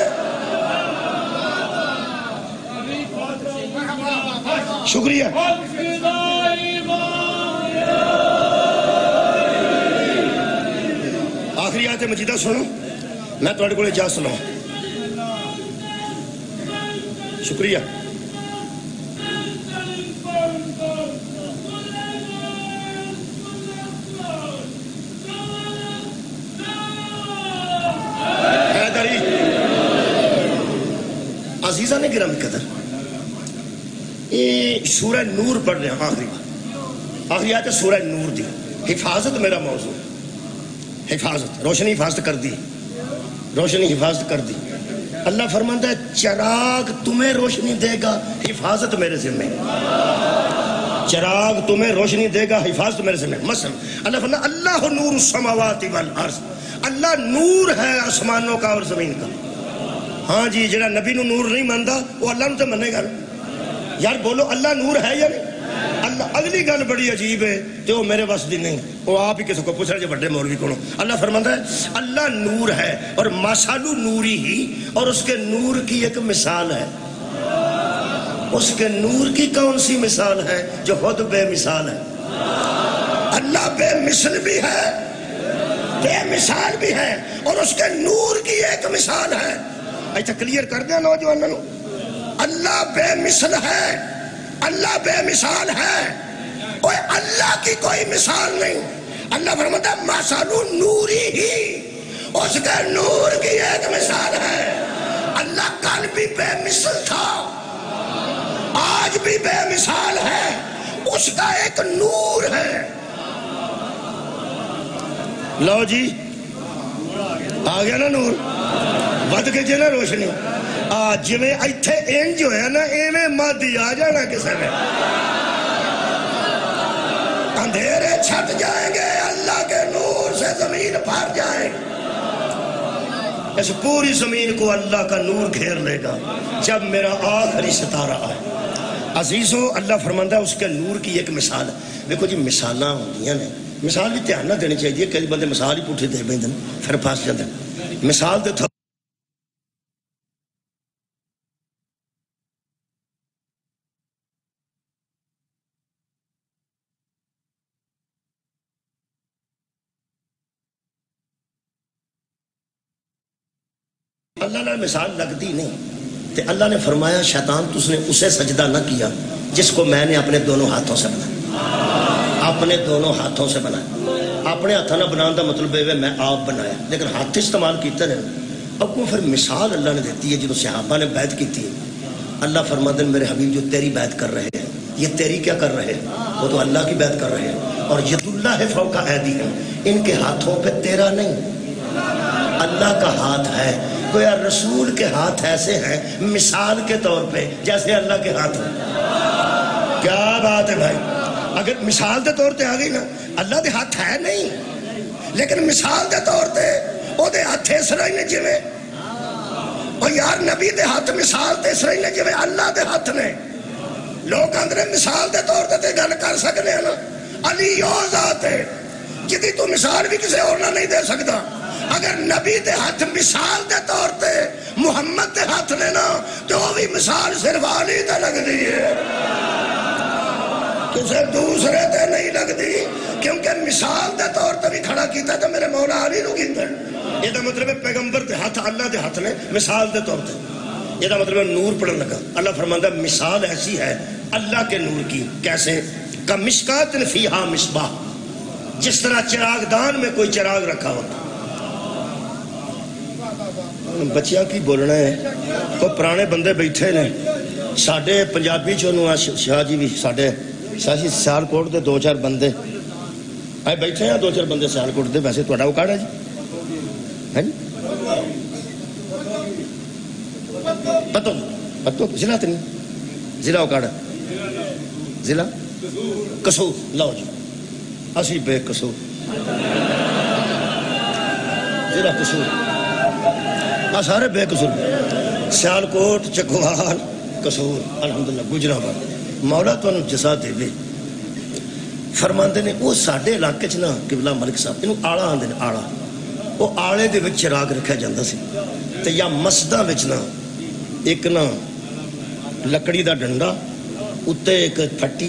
شکریہ۔ آخری آیت مجیدہ سنو، میں تھوڑے کو اجازت سناؤں۔ شکریہ۔ حیدری عزیزہ نے گرامی قدر، یہ سورہ نور پڑھ رہے ہیں، آخری آیت سورہ نور دی۔ حفاظت میرا موضوع، حفاظت، روشنی حفاظت کر دی، روشنی حفاظت کر دی۔ اللہ فرماتا ہے چراغ تمہیں روشنی دے گا، حفاظت میرے ذمہ۔ چراغ تمہیں روشنی دے گا، حفاظت میرے ذمہ۔ مثلا اللہ فرماتا ہے اللہ نور السماوات والارض، اللہ نور ہے آسمانوں کا اور زمین کا۔ ہاں جی، جڑا نبی نو نور نہیں مانتا وہ اللہ نو تو منے گا یار، بولو اللہ نور ہے یا نہیں؟ اللہ اگلی گل بڑی عجیب ہے تو وہ میرے بس دی نہیں، وہ آپ ہی کسی کو پوچھ رہے جو بڑے مولوی کو۔ اللہ فرماتا ہے اللہ نور ہے اور مثل نوری ہی، اور اس کے نور کی ایک مثال ہے۔ اس کے نور کی کون سی مثال ہے؟ جو خود بے مثال ہے۔ اللہ بے مثل بھی ہے، بے مثال بھی ہے، اور اس کے نور کی ایک مثال ہے۔ ایسا کلیئر کر دیں نوجوانوں، اللہ بے مثل ہے، اللہ بے مثال ہے، کوئی اللہ کی کوئی مثال نہیں۔ اللہ فرماتا ہے مثل نوری ہی، اس کے نور کی ایک مثال ہے۔ اللہ کل بھی بے مثل تھا، آج بھی بے مثال ہے، اس کا ایک نور ہے۔ لو جی آ گیا نا نور، ود کے جی نا روشنی۔ جی ایتھے انج ہویا نا ایویں مادی آ جانا کسی نے، اندھیرے چھٹ جائیں گے، اللہ کے نور سے زمین بھر جائے، اس پوری زمین کو اللہ کا نور گھیر لے گا جب میرا آخری ستارہ آئے۔ عزیزوں، اللہ فرماتا ہے اس کے نور کی ایک مثال ہے۔ دیکھو جی مثالاں ہوندیاں نے، مثال بھی دھیان نہ دینی چاہیے، کئی بندے مثال ہی پوٹھی دے بیندے پھر پھس جاندے۔ مثال دے اللہ نے مثال لگتی نہیں، تو اللہ نے فرمایا شیطان تس نے اسے سجدہ نہ کیا جس کو میں نے اپنے دونوں ہاتھوں سے بنایا، اپنے دونوں ہاتھوں سے بنایا۔ اپنے ہاتھوں نہ بنانا دا مطلب ہے میں آپ بنایا، لیکن ہاتھ استعمال کیتے رہے۔ اب کو پھر مثال اللہ نے دیتی ہے، جب صحابہ نے بیعت کی تھی، اللہ فرماتے ہیں میرے حبیب جو تیری بیعت کر رہے ہیں، یہ تیری کیا کر رہے ہیں؟ وہ تو اللہ کی بیعت کر رہے ہیں، اور ید اللہ فوق ایدیہم، ان کے ہاتھوں پہ تیرا نہیں، اللہ کا ہاتھ ہے۔ گویا رسول کے ہاتھ ایسے ہیں مثال کے طور پہ جیسے اللہ کے ہاتھ ہیں۔ کیا بات ہے بھائی، اگر مثال دے طور پہ آ گئی نا، اللہ دے ہاتھ ہے نہیں، لیکن مثال دے طور پہ وہ دے ہاتھ اس طرح ہی نے جویں، اور یار نبی دے ہاتھ مثال تے اس طرح ہی نے جویں اللہ دے ہاتھ نے۔ لوگ اندر مثال دے طور تے گل کر سکتے ہیں نا، علی وہ ذات ہے جدی تو مثال بھی کسی اور نہ نہیں دے سکتا۔ اگر نبی دے ہاتھ مثال دے طور تے محمد دے ہاتھ نے نا، تو وہ بھی مثال صرف علی تے لگ دی ہے، کسی دوسرے تے نہیں لگ دی، کیونکہ مثال دے طور تے بھی کھڑا کیتا تو میرے مولا علی نو کیتا ہے۔ یہ دا مطلب ہے پیغمبر دے ہاتھ اللہ دے ہاتھ نے مثال دے طور تے، یہ دا مطلب ہے نور پڑھن لگا۔ اللہ فرماندا مثال ایسی ہے اللہ کے نور کی، کیسے؟ کمشکات فیہا مصباح، جس طرح چراغ دان میں کوئی چراغ رکھا ہوتا۔ بچیاں کی بولنا ہے، کوئی پرانے بندے بیٹھے نے ساڈے پنجابی چونوں شاہ جی بھی ساڈے سیاسی سیالکوٹ دے دو چار بندے آئے بیٹھے ہیں، دو چار بندے سیالکوٹ دے، ویسے تہاڈا اوکاڑ ہے جی، ہے جی پتو ضلع تو نہیں، ضلع اوکاڑ، ضلع قصور، لو جی اسی بے قصور، ضلع قصور، سارے بے قصور، سیالکوٹ، چکوال، قصور، الحمدللہ، گجرآباد۔ مولا تو جزا دے، فرماندے نے وہ ساڈے علاقے چ نا قبلہ ملک صاحب اینو آڑا آندے نے آڑا وہ آڑے دے وچ چراغ رکھیا جاندا سی تے یا مسجداں وچ نا ایک نا لکڑی دا ڈنڈا اتے ایک پھٹی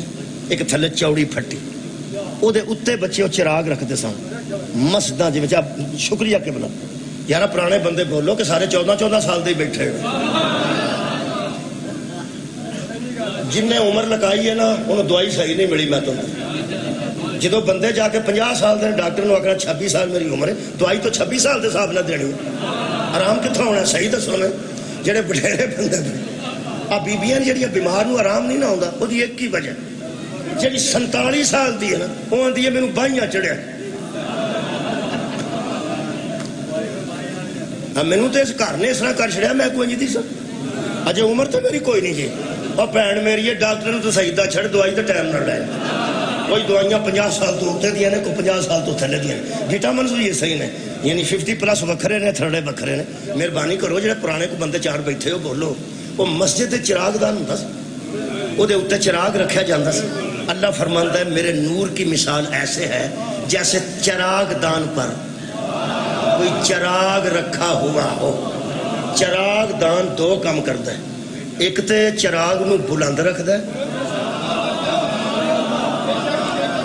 ایک تھلے چوڑی پھٹی او دے اتے بچے وہ چراغ رکھتے سن مسجداں دے وچ شکریہ قبلہ یار پرانے بندے بولو کہ سارے 14 سال دے بیٹھے جن نے عمر لگائی ہے نا انہوں دوائی صحیح نہیں ملی میں تو جدو بندے جا کے 50 سال دے ڈاکٹر نے آخر 26 سال میری عمر ہے دوائی تو 26 سال دے حساب نہ دینی آرام کتوں ہونا صحیح دسو میں جہے بٹھیرے بندے آ بیبیاں جہاں بیمار نو آرام نہیں نہ آتا وہ ایک ہی وجہ جی 47 سال دی ہے نا وہ آتی ہے میرے باہیاں چڑھیا مینو تو اس گھر نے اس طرح کر چڑیا میں کوئی نہیں سر اجے عمر تو میری کوئی نہیں جی اور بھن میری ہے ڈاکٹر نے تو صحیح دا چھڑ دوائی تو ٹائم نہ لے کوئی دوائیاں 50 سال تو اتنے دیا نے کوئی 50 سال تو تھلے دیا وٹامنس بھی یہ صحیح نے یعنی 50+ وکھرے نے تھرڑے وکھرے نے مہربانی کرو جڑے پرانے کو بندے 4 بیٹھے ہو بولو وہ مسجد چراغ دان ہوتا سی وہ اتنے چراغ رکھا جاتا سی اللہ فرماندا ہے میرے نور کی مثال ایسے ہے جیسے چراغ دان پر کوئی چراغ رکھا ہوا ہو چراغ دان 2 کام کرتا ہے ایک تے چراغ نو بلند رکھتا ہے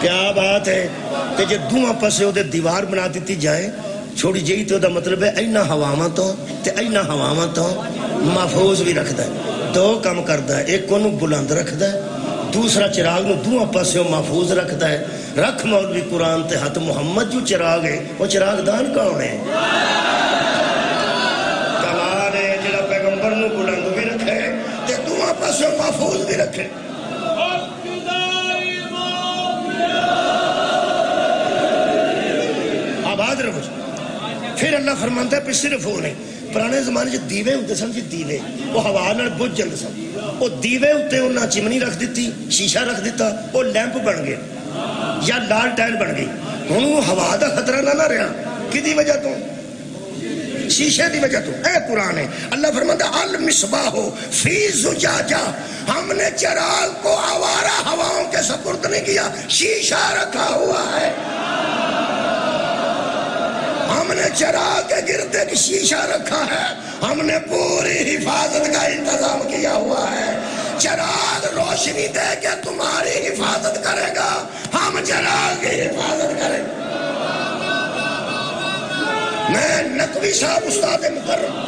کیا بات ہے کہ جے دوہاں پاسے دے دیوار بنا دیتی جائے چھوڑی جئی تو دا مطلب ہے اینا ہواواں تو تے اینا ہواواں تو محفوظ بھی رکھتا ہے 2 کام کرتا ہے ایک کو نو بلند رکھتا ہے دوسرا چراغ نو دوہاں پاسے محفوظ رکھتا ہے رکھ مولوی قرآن تے ہاتھ محمد جو چراغ ہے وہ چراغ دان کون ہے کمال ہے جڑا پیغمبر نو بلند بھی رکھے تے دوہاں پاسے محفوظ بھی رکھے آباد رہو پھر اللہ فرمانتا ہے پھر صرف وہ نہیں پرانے زمانے جو دیوے ہوتے سن جی دیوے وہ ہوا نال بجھ جاندے سن وہ دیوے ہوتے انہاں چمنی رکھ دیتی شیشہ رکھ دیتا وہ لیمپ بن گئے یا لال ٹائل بن گئی ہن وہ ہوا دا خطرہ نہ رہا کدی وجہ تو شیشے دی وجہ تو اے قرآن ہے اللہ فرماتا ہے المصباح فی زجاجہ ہم نے چراغ کو آوارہ ہواؤں کے سپرد نہیں کیا شیشہ رکھا ہوا ہے ہم نے چراغ کے گرد ایک شیشہ رکھا ہے ہم نے پوری حفاظت کا انتظام کیا ہوا ہے چراغ روشنی دے کے تمہاری حفاظت کرے گا ہم چراغ کی حفاظت کریں میں نقوی صاحب استاد مکرم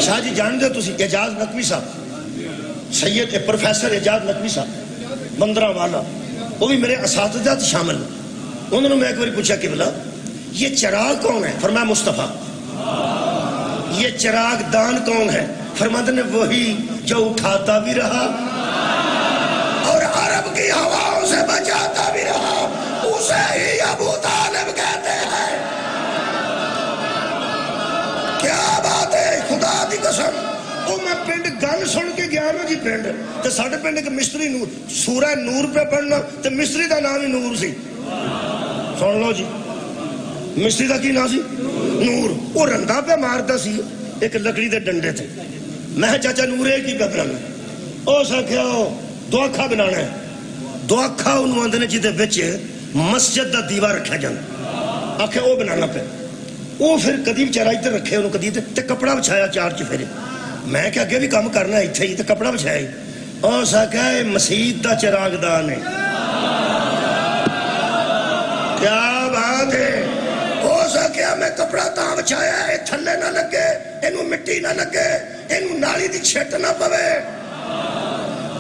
شاہ جی جان دے تسی اعجاز نقوی صاحب سید پروفیسر اعجاز نقوی صاحب بندرہ والا وہ بھی میرے اساتذہ شامل انہوں نے میں ایک بار پوچھا کہ بلا یہ چراغ کون ہے فرمایا مصطفیٰ یہ چراغ دان کون ہے فرماتے نے وہی جو اٹھاتا بھی رہا اور عرب کی ہواؤں سے بچاتا بھی رہا اسے ہی ابو طالب کہتے ہیں کیا بات ہے خدا دی قسم او میں پنڈ گن سن کے گیا نا جی پنڈ تے ساڈے پنڈ ایک مستری نور سورہ نور پہ پڑھنا تے مستری دا نام ہی نور سی سن لو جی مستری دا کی نام سی نور وہ رندا پہ مارتا سی ایک لکڑی دے ڈنڈے تھے میں چاچا نور ایک ہی پہ بنانا او سکھیا دو اکھا بنانا ہے دو اکھا انہوں آندے نے جیدے بچے مسجد دا دیوار رکھا جانا آکھے او بنانا پہ وہ پھر کدی چرائی تے رکھے انہوں کدی تے کپڑا بچھایا 4 چفیرے میں کہ اگے بھی کام کرنا ہے اتھے ہی تے کپڑا بچھایا ہی اور سکھا ہے مسجد دا چراغ دان ہے کیا بات ہے ہو سکیا میں کپڑا تاں بچھایا ہے تھلے نہ لگے انہوں مٹی نہ لگے انہوں نالی دی چھٹ نہ پوے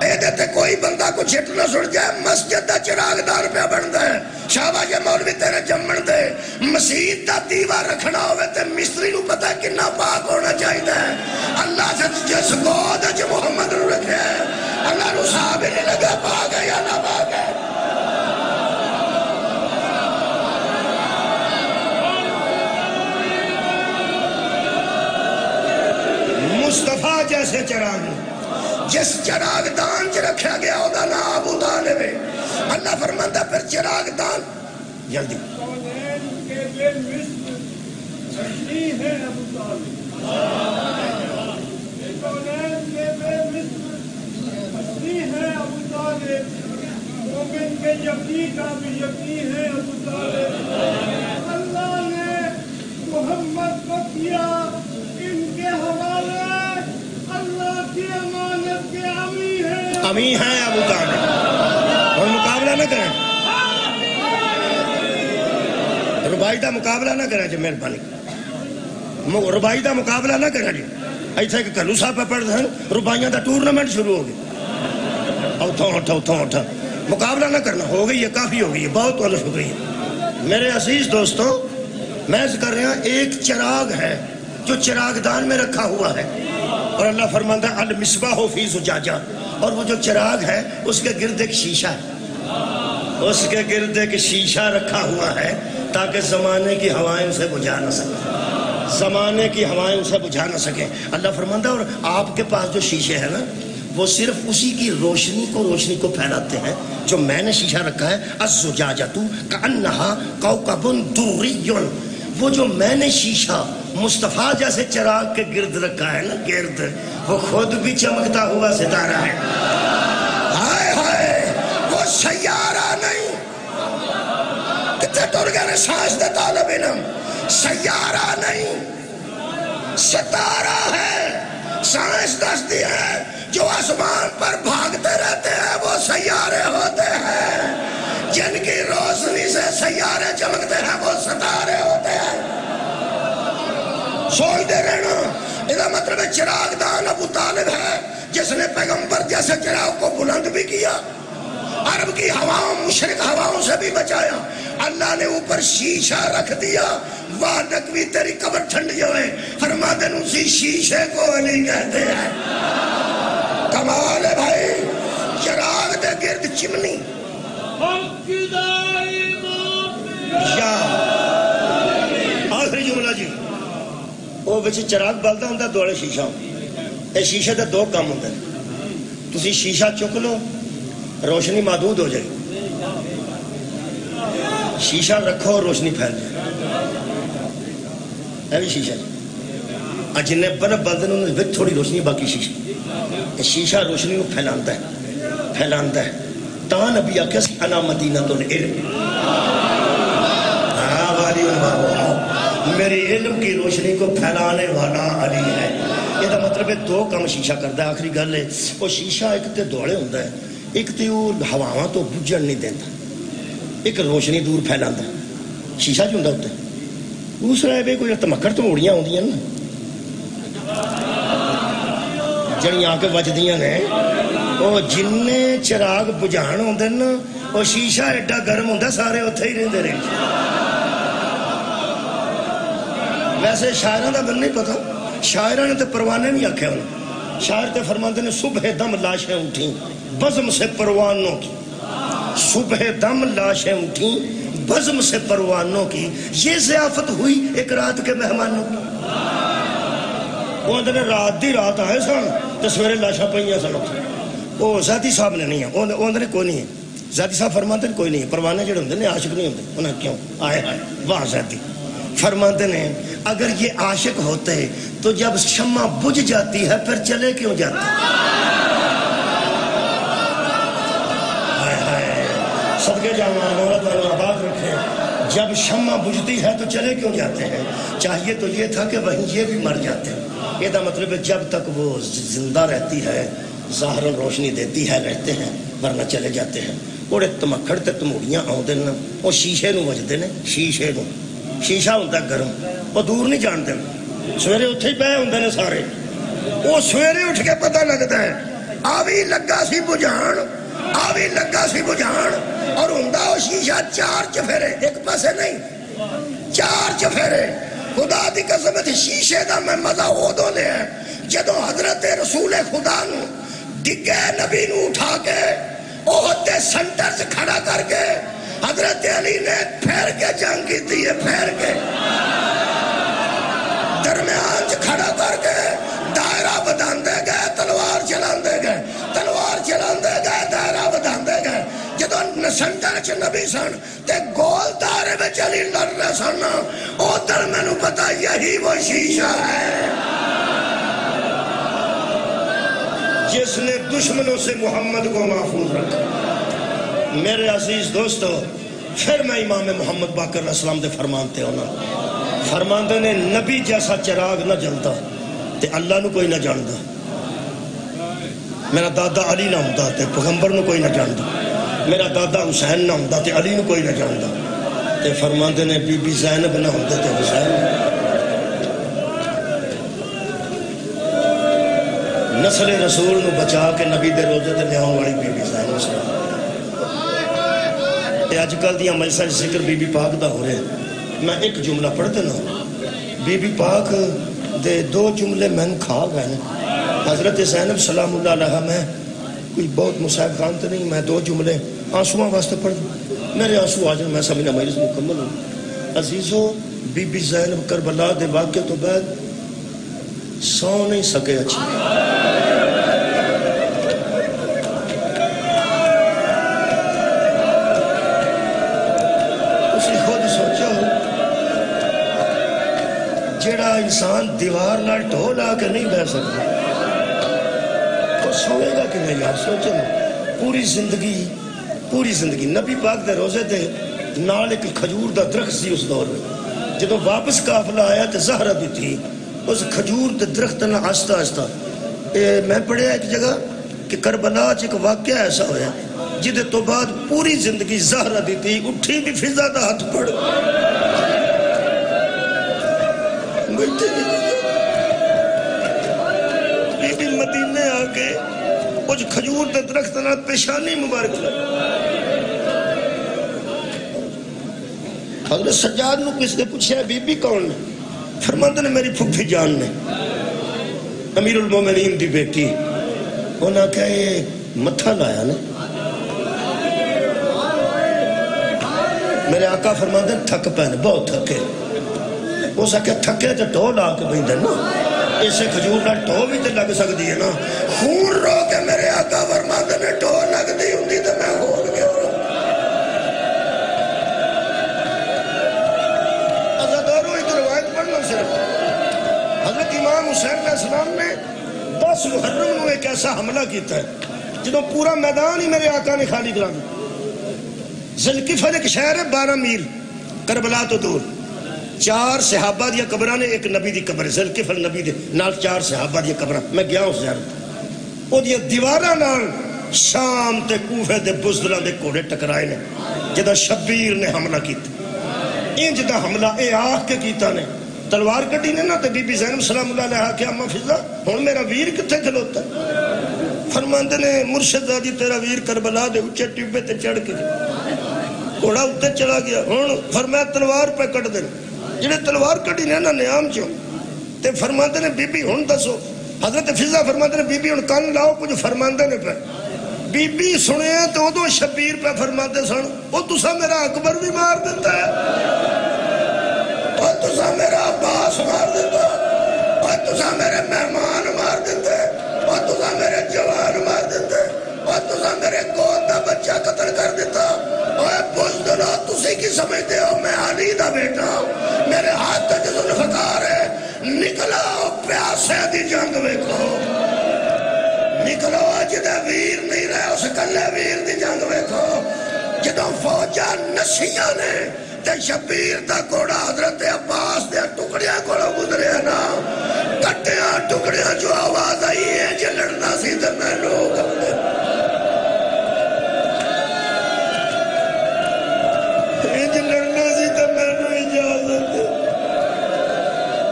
اے دیتے کوئی بندہ کو چھٹ نہ سڑ جائے مسجد دا چراغ دار پہ بڑھتا ہے شاباش مولوی تیرے جمن دے مسجد دا دیوار رکھنا ہوئے تے مستری نو پتہ کنا پاک ہونا چاہیے اللہ سے جس گود جو محمد نو رکھے اللہ نو صاحب نہیں لگا پاک ہے یا نہ پاک ہے مصطفیٰ جیسے چراغ جس چراغ دان چ رکھا گیا ہوتا نا ابو طالب اللہ فرماتا پھر چراغ دان جلدی مومن کے یقین کا بھی یقین ہے ابو طالب اللہ نے محمد کو کیا ان کے حوالے اللہ کی امانت کے امی ہیں ابو طالب اور مقابلہ نہ کریں ربائی دا مقابلہ نہ کریں جی مہربانی ربائی دا مقابلہ نہ کریں جی ایسے کہ کلو صاحب پہ پڑھتے ہیں ربائیاں دا ٹورنامنٹ شروع ہو گیا اٹھا مقابلہ نہ کرنا ہو گئی ہے کافی ہو گئی ہے بہت والا شکریہ میرے عزیز دوستوں میں کر رہا ہوں ایک چراغ ہے جو چراغ دان میں رکھا ہوا ہے اور اللہ فرماتا ہے المصباح فی زجاجہ اور وہ جو چراغ ہے اس کے گرد ایک شیشہ ہے اس کے گرد ایک شیشہ رکھا ہوا ہے تاکہ زمانے کی ہوائیں اسے بجھا نہ سکیں زمانے کی ہوائیں اسے بجھا نہ سکیں اللہ فرماتا ہے اور آپ کے پاس جو شیشے ہیں نا وہ صرف اسی کی روشنی کو پھیلاتے ہیں جو میں نے شیشہ رکھا ہے الزجاجۃ کأنہا کوکب دری وہ جو میں نے شیشہ مصطفیٰ جیسے چراغ کے گرد رکھا ہے نا گرد وہ خود بھی چمکتا ہوا ستارہ ہے ہائے ہائے وہ سیارہ نہیں کتنے ٹر گئے سائنس دے طالب علم سیارہ نہیں ستارہ ہے سائنس دستی ہے جو آسمان پر بھاگتے رہتے ہیں وہ سیارے ہوتے ہیں جن کی روشنی سے سیارے چمکتے ہیں وہ ستارے ہوتے ہیں سوچ دے رہنا اس مطلب چراغ دان ابو طالب ہے جس نے پیغمبر جیسے چراغ کو بلند بھی کیا عرب کی ہواؤں مشرق ہواؤں سے بھی بچایا اللہ نے اوپر شیشہ رکھ دیا واہ نکوی تیری قبر ٹھنڈی ہوئے فرماتے ہیں اسی شیشے کو علی کہتے ہیں کمال ہے بھائی چراغ دے گرد چمنی یا آخری جملہ جی وہ بچے چراغ بلدہ ہوندہ دوڑے شیشہ اے شیشے دے دو کام ہوندے تسی شیشہ چک لو روشنی محدود ہو جائے شیشہ رکھو اور روشنی پھیل جائے اے بھی شیشہ جنہیں بلب بلدن انہوں نے تھوڑی روشنی باقی شیشہ روشنی کو پھیلانتا ہے تاں نبی آکھے انا مدینہ العلم میری علم کی روشنی کو پھیلانے والا علی ہے یہ دا مطلب ہے دو کام شیشہ کرتا ہے آخری گل ہے وہ شیشہ ایک تے دوڑے ہوندہ ہے ایک تے وہ ہواواں تو بجھن نہیں دیتا ایک روشنی دور پھیلانتا ہے شیشہ جو ہوندہ ہوتا ہے دوسرا ہے کوئی تمکڑ تو اڑیاں ہوندی ہیں نا جنہیں آ کے وجدیاں نے وہ جننے چراغ بجھان ہوندے نا وہ شیشہ ایڈا گرم ہوندہ سارے اتھے ہی رہندے رہے ویسے شاعران دا بن نہیں پتا شاعران نے تے پروانے نہیں آکھے انہوں شاعر تے فرماندے نے صبح دم لاشیں اٹھیں بزم سے پروانوں کی صبح دم لاشیں اٹھیں بزم سے پروانوں کی یہ ضیافت ہوئی ایک رات کے مہمانوں کی وہ اندر رات دی رات آئے سن تو سویرے لاشا پہنیا سن وہ ذاتی صاحب نے نہیں ہے وہ اندر کوئی نہیں ہے ذاتی صاحب فرماتے ہیں کوئی نہیں ہے پروانے جڑے ہوندے نے عاشق نہیں ہوندے انہیں کیوں آئے واہ ذاتی فرماتے ہیں اگر یہ عاشق ہوتے تو جب شمع بجھ جاتی ہے پھر چلے کیوں جاتے صدقے جامان مولا تعالیٰ آباد رکھیں جب شمع بجھتی ہے تو چلے کیوں جاتے ہیں چاہیے تو یہ تھا کہ وہیں یہ بھی مر جاتے ہیں یہ دا مطلب ہے جب تک وہ زندہ رہتی ہے ظاہراً روشنی دیتی ہے رہتے ہیں ورنہ چلے جاتے ہیں اوڑے تمکھڑ تے تموڑیاں آؤں دے نا وہ شیشے نو وجدے نے شیشے نو شیشہ ہوندہ گرم وہ دور نہیں جان دے سویرے اتھے ہی پہ ہوندے نے سارے وہ سویرے اٹھ کے پتہ لگتا ہے آوی لگا سی بجھان اور ہوندہ وہ شیشہ چار چفیرے ایک پاسے نہیں چار چفیرے خدا دی قسم تھی شیشے دا میں مزہ ہو دو لے ہیں جدو حضرت رسول خدا نو ڈگے نبی نو اٹھا کے اوہد دے سنٹر سے کھڑا کر کے حضرت علی نے پھیر کے جنگ کی تھی پھیر کے درمیان سے کھڑا کر کے دائرہ بدان دے گئے تلوار چلان دے گئے دائرہ بدان دے گئے جدو سنٹر چ نبی سن تے گول تارے میں چلی لڑ رہے سن ادھر میں نے پتا یہی وہ شیشہ ہے جس نے دشمنوں سے محمد کو محفوظ رکھا۔ میرے عزیز دوستو، پھر میں امام محمد باقر علیہ السلام دے فرمانتے ہونا فرماندے نے نبی جیسا چراغ نہ جلتا تے اللہ نو کوئی نہ جاندا، میرا دادا علی نہ ہوندا تے پیغمبر نو کوئی نہ جاندا، میرا دادا حسین نہ ہوندا تے علی نو کوئی نہ جاندا، تے فرماندے نے بی بی زینب نہ ہوندے تے حسین نسل رسول نو بچا کے نبی دے روزے تے لیاون والی بی بی زینب سے آج کل دیا مجلساں ذکر بی بی پاک دا ہو رہے میں ایک جملہ پڑھ دینا بی بی پاک دے دو جملے میں کھا گئے حضرت زینب سلام اللہ علیہ میں کوئی بہت مصعب خان تو نہیں میں دو جملے آنسوਆਂ واسطے پڑھ دوں میرے آنسو آ جائیں میں سمجھنا مجلس مکمل ہوں۔ عزیزو بی بی زینب کربلا دے واقعے تو بعد سو نہیں سکے اچھی جیڑا انسان دیوار نہ ٹھو لا کے نہیں بہ سکتا تو سوئے گا کہ نہیں یار سوچے پوری زندگی نبی پاک دے روزے دے نال ایک کھجور دا درخت سی اس دور میں جدو واپس قافلہ آیا تے زہرہ بھی تھی اس کھجور دے درخت نہ آہستہ آہستہ میں پڑھیا ایک جگہ کہ کربلا ایک واقعہ ایسا ہویا جدے تو بعد پوری زندگی زہرہ دی تھی اٹھی بھی فضا دا ہاتھ پڑھ بی بی مدینے آگے کچھ کھجور دے درخت نہ پیشانی مبارک لگا حضرت سجاد نو کس نے پوچھا بی بی کون نے فرماندے نے میری پھپھی جان نے امیر المومنین دی بیٹی انہاں کہا یہ متھا لایا نا میرے آقا فرماندے تھک پہنے بہت تھکے وہ سکے تھکے تو ٹو لا کے بہن دینا اسے کھجور نہ ٹو بھی تو لگ سکتی ہے نا خون رو کے میرے آقا فرماندے نے ٹو لگ دی ہوں دی تو میں خون کے حضرت اور ایک روایت پڑھنا صرف حضرت امام حسین علیہ السلام نے 10 محرم نے ایک ایسا حملہ کیتا ہے جنہوں پورا میدان ہی میرے آقا نے خالی کرا دیا ذوالقفل ایک شہر ہے 12 میل کربلا تو دور 4 صحابہ دیا قبرانے ایک نبی دی قبر ذوالقفل نبی دے نال 4 صحابہ دیا قبرانے میں گیا اس زیارت او دیا دیوارہ نال شام تے کوفے دے بزدلہ دے کوڑے ٹکرائے نے جدہ شبیر نے حملہ کیتا این جدہ حملہ اے آہ کے کیتا نے تلوار کٹی نے نا تے بی بی زینب سلام اللہ علیہ کہ اما فضا ہون میرا ویر کتے کھلوتا فرماندے نے مرشد زادی تیرا ویر کربلا دے اچھے ٹیبے تے چڑھ کے کوڑا اتے چلا گیا ہون فرمایا تلوار پہ کٹ دے جنہیں تلوار کٹی نے نا نیام چو تے فرماندے نے بی بی ہون دسو حضرت فضا فرماندے نے بی بی ہون کان لاؤ کچھ فرماندے نے پہ بی بی سنے تو دو شبیر پہ فرماندے سن وہ تسا میرا اکبر بھی مار دیتا ہے وہ تسا میرا عباس مار دیتا ہے وہ تسا میرے مہمان مار دیتے وہ تسا میرے جوان مار دیتے وہ تسا میرے گود دا بچہ قتل کر دیتا اوہ بزدلو تسی کی سمجھتے ہو میں علی دا بیٹا میرے ہاتھ تک ذوالفقار ہے نکلا پیاسے دی جنگ میں کو نکلو جدہ ویر نہیں رہے اسے کلے ویر دی جنگ میں کو جدہ فوجہ نشیاں نے تے شبیر دا کوڑا حضرت عباس دے ٹکڑیاں کوڑا گزرے نا کٹیاں ٹکڑیاں جو آواز آئی ہے جو لڑنا سی تے میں لوگ اپنے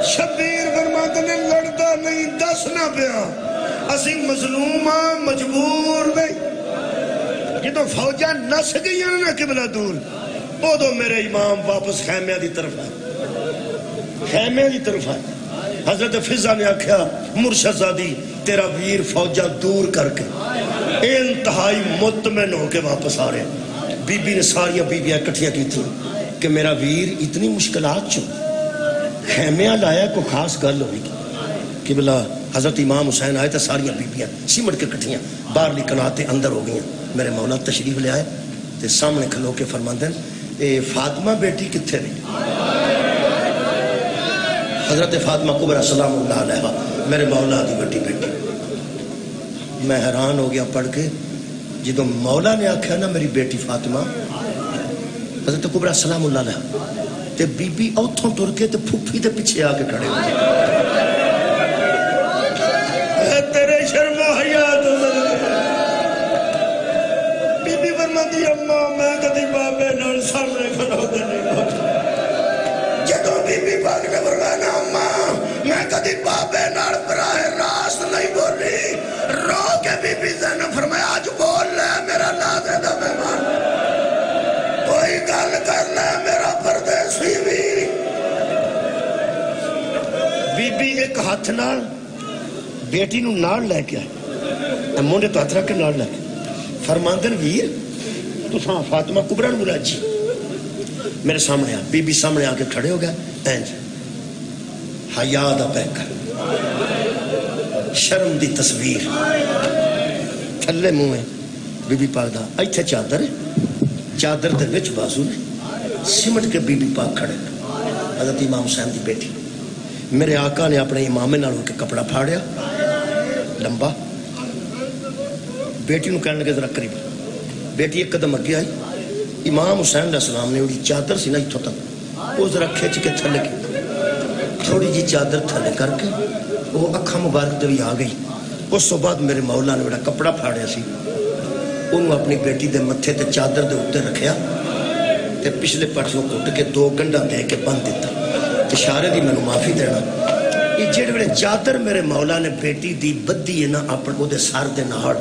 شبیر فرماتے نے لڑتا نہیں دسنا پیا اسی مظلوم مجبور نہیں یہ تو فوجہ نس گئی ہیں نا قبلہ دور وہ تو میرے امام واپس خیمیہ دی طرف آئے خیمیہ دی طرف آئے حضرت فضا نے آکھیا مرشد زادی تیرا ویر فوجہ دور کر کے انتہائی مطمئن ہو کے واپس آ رہے بی بی نے ساریاں بی بیاں کٹھیاں کی تھی کہ میرا ویر اتنی مشکلات چھو خیمیہ لایا کو خاص گل ہوئی کہ بلا حضرت امام حسین آئے تھے ساریاں بی بیاں سمٹ کے کٹھیاں باہر لکھناتے اندر ہو گئیں میرے مولا تشریف لے آئے تے سامنے کھلو کے فرماندن اے فاطمہ بیٹی کتھے رہی؟ حضرت فاطمہ کبریٰ سلام اللہ علیہ میرے مولا دی بڑی بیٹی. میں حیران ہو گیا پڑھ کے جدو مولا نے آکھا نا میری بیٹی فاطمہ حضرت کبریٰ سلام اللہ علیہ تے بی بی اوتھوں تر کے تے پھوپھی دے پیچھے آ کے کھڑے ہوئے. تیرے شرم و حیا تو بی بی فرماتی اماں میں کدی بابے نال سامنے کھڑو تے نہیں. جدو بی بی پاک نے فرمایا اماں میں کدی بابے نال براہ راست نہیں بولی رو کے بی بی زینب فرمایا آج بول لے میرا نازیدہ مہمان کوئی گل کر لے میرا پردیسی بھی. بی بی ایک ہاتھ نال بیٹی نو نال لے کے آئے مونڈے تو ہاتھ رکھ کے نال لے کے فرماندن ویر تو ساں فاطمہ کبریٰ نو بلا جی میرے سامنے آ. بی بی سامنے آ کے کھڑے ہو گیا اینج حیا دا پیکر شرم دی تصویر تھلے منہ ہے بی بی پاک دا ایتھے چادر ہے چادر دے وچ بازو نے سمٹ کے بی بی پاک کھڑے حضرت امام حسین دی بیٹی. میرے آقا نے اپنے امامے نال ہو کے کپڑا پھاڑیا لمبا بیٹی نو کہنے لگے ذرا قریب. بیٹی ایک قدم اگے آئی امام حسین علیہ السلام نے اڑی چادر سی نا اتھوں تک وہ ذرا کھچ کے تھلے کی تھوڑی جی چادر تھلے کر کے وہ اکھا مبارک دے بھی آ گئی. اس تو بعد میرے مولا نے بڑا کپڑا پھاڑیا سی انہوں اپنی بیٹی دے متھے تے چادر دے اوتے رکھیا تے پچھلے پٹھوں کٹ کے 2 گنڈا دے کے بند دیتا. اشارے دی مینوں معافی دینا یہ جڑے ویلے چادر میرے مولا نے بیٹی دی بدھی ہے نا اپنے او دے سر دے نال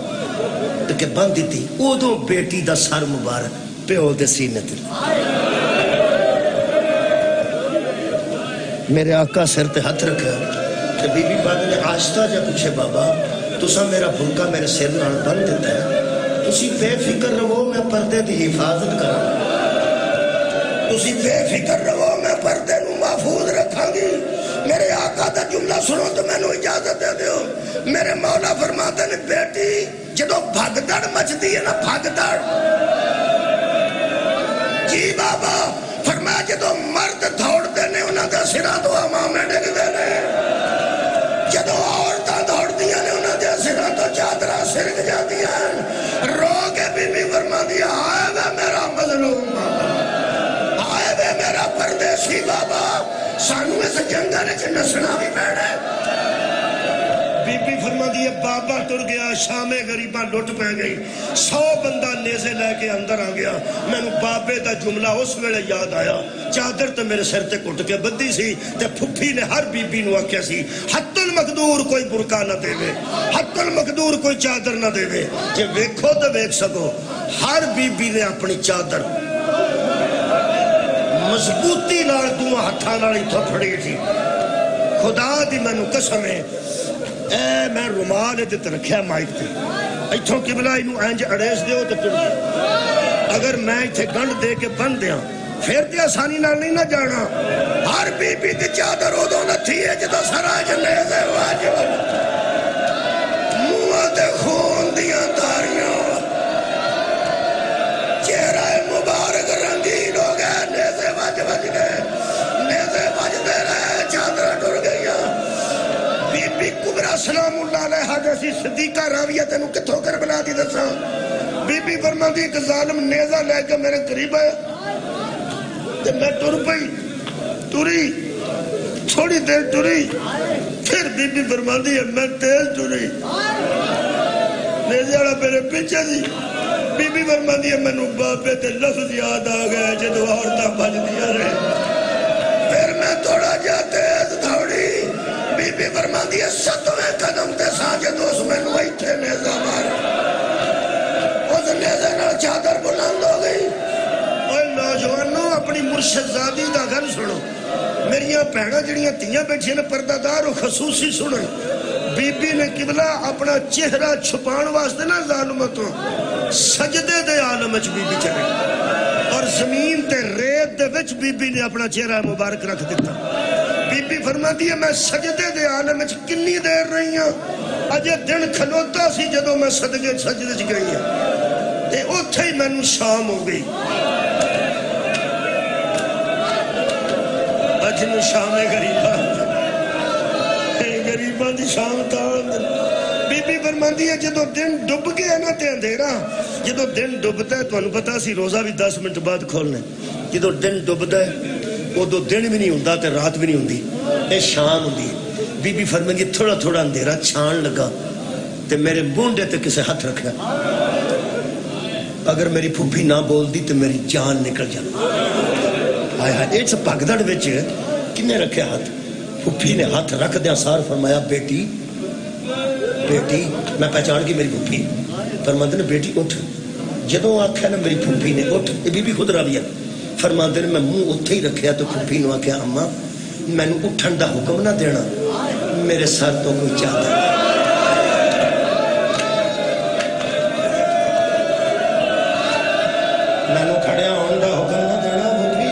تے کہ بند دیتی اودوں بیٹی دا سر مبارک پیو دے سینے تے. میرے آقا سر تے ہاتھ رکھا تے بی بی پاک نے آہستہ جا پوچھے بابا تساں میرا برقع میرے سر نال بند دیتا ہے تسی بے فکر رہو میں پردے دی حفاظت کراں. تسی بے فکر رہو میں پردے نو محفوظ رکھاں گی. میرے آقا دا جملہ سنو تو میں نو اجازت دے دیو. میرے مولا فرماتے نے بیٹی جدو بھگدڑ مچدی ہے نا بھگدڑ جی بابا فرمایا جدو مرد دوڑ دینے انہاں دا سرا تو امامے ڈگ دینے جدو عورتاں دوڑ دیا نے انہاں دے سرا تو چادرہ سرک جاتی ہیں. رو کے بی بی فرما دیا آئے وے میرا مظلوم بابا آئے وے میرا پردیسی بابا سانو اس جنگل چ نسنا بھی پیڑے. بی بی فرما دیے بابا ٹر گیا شام غریباں لٹ پہ گئی 100 بندہ نیزے لے کے اندر آ گیا. میں نے بابے دا جملہ اس ویلے یاد آیا چادر تے میرے سر تے کٹ کے بدھی سی تے پھپھی نے ہر بی بی نو آکھیا سی حت المقدور کوئی برقع نہ دے وے حت المقدور کوئی چادر نہ دے وے جے ویکھو تے ویکھ سکو. ہر بی بی نے اپنی چادر مضبوطی نال دو ہتھاں نال اتھوں پھڑی تھی. خدا دی مینوں قسم ہے اے میں رومال تے رکھیا مائک تے ایتھوں قبلہ اینو انج اڑیس دیو تے ٹر گیا. اگر میں ایتھے گنڈ دے کے بن دیاں پھر تے آسانی نال نہیں نہ جانا. ہر بی بی دی چادر ادوں نتھی ہے جدوں سرا جنیزے واجب منہ تے خون دیاں داریاں چہرہ مبارک رنگین ہو گئے نیزے بج گئے نیزے بجدے رہے چادر ٹر گئیاں. بی بی کبریٰ سلام اللہ علیہ جیسی صدیقہ راویہ تینوں کتھوں کربلا دی دساں. بی بی فرماندی ایک ظالم نیزہ لے کے میرے قریب آیا تے میں ٹر پئی ٹری تھوڑی دیر ٹری پھر بی بی فرماندی ہے میں تیز ٹری نیزے والا میرے پیچھے سی. بی بی فرماندی ہے مینوں بابے تے لفظ یاد آ گیا جدوں عورتاں بجدیاں رہے پھر میں تھوڑا جا تیز دوڑی. بی بی فرماندی ہے 7ویں قدم تے ساجد اس میں نو ایتھے نیزہ مار اس نیزے نال چادر بلند ہو گئی. اوے نوجوانوں اپنی مرشد زادی دا گل سنو. میریاں بہناں جڑیاں تیاں بیٹھیاں نے پردہ دار و خصوصی سنن. بی بی نے قبلہ اپنا چہرہ چھپان واسطے نہ ظالمتوں سجدے دے عالم وچ بی بی چلے اور زمین تے ریت دے وچ بی بی نے اپنا چہرہ مبارک رکھ دیتا. بی بی فرماتی ہے میں سجدے دے عالم وچ کنی دیر رہی ہوں اجے دن کھلوتا سی جدوں میں صدقے سجدے چ گئی ہوں. تے اوتھے ہی مینوں شام ہو گئی اجنو شام غریباں دی شام تان بی بی فرماندی ہے جدو دن ڈب گیا نا تے اندھیرا جدو دن ڈبتا ہے تو انہوں پتا سی روزہ بھی 10 منٹ بعد کھولنا جدو دن ڈبتا ہے وہ دو دن بھی نہیں ہوندہ تے رات بھی نہیں ہوندی اے شام ہوندی بی بی فرماندی تھوڑا تھوڑا اندھیرا چھان لگا تے میرے مونڈے تے کسے ہاتھ رکھا اگر میری پھوپھی نہ بول دی تو میری جان نکل جانا آئے ہائے ایک سے پاگدڑ بیچے کنے رکھے ہاتھ پھوپھی نے ہاتھ رکھ دیا سار فرمایا بیٹی میں پہچان کی میری پھوپھی فرماندے نے بیٹی اٹھ جدوں آکھیا نا میری پھوپھی نے اٹھ یہ بی بی خود راویہ فرماندے نے میں منہ اتھے ہی رکھیا تو پھوپھی نے آکھیا اماں میں نے اٹھن دا حکم نہ دینا میرے سر تو کوئی چاہتا ہے میں نے کھڑیا ہون دا حکم نہ دینا پھوپھی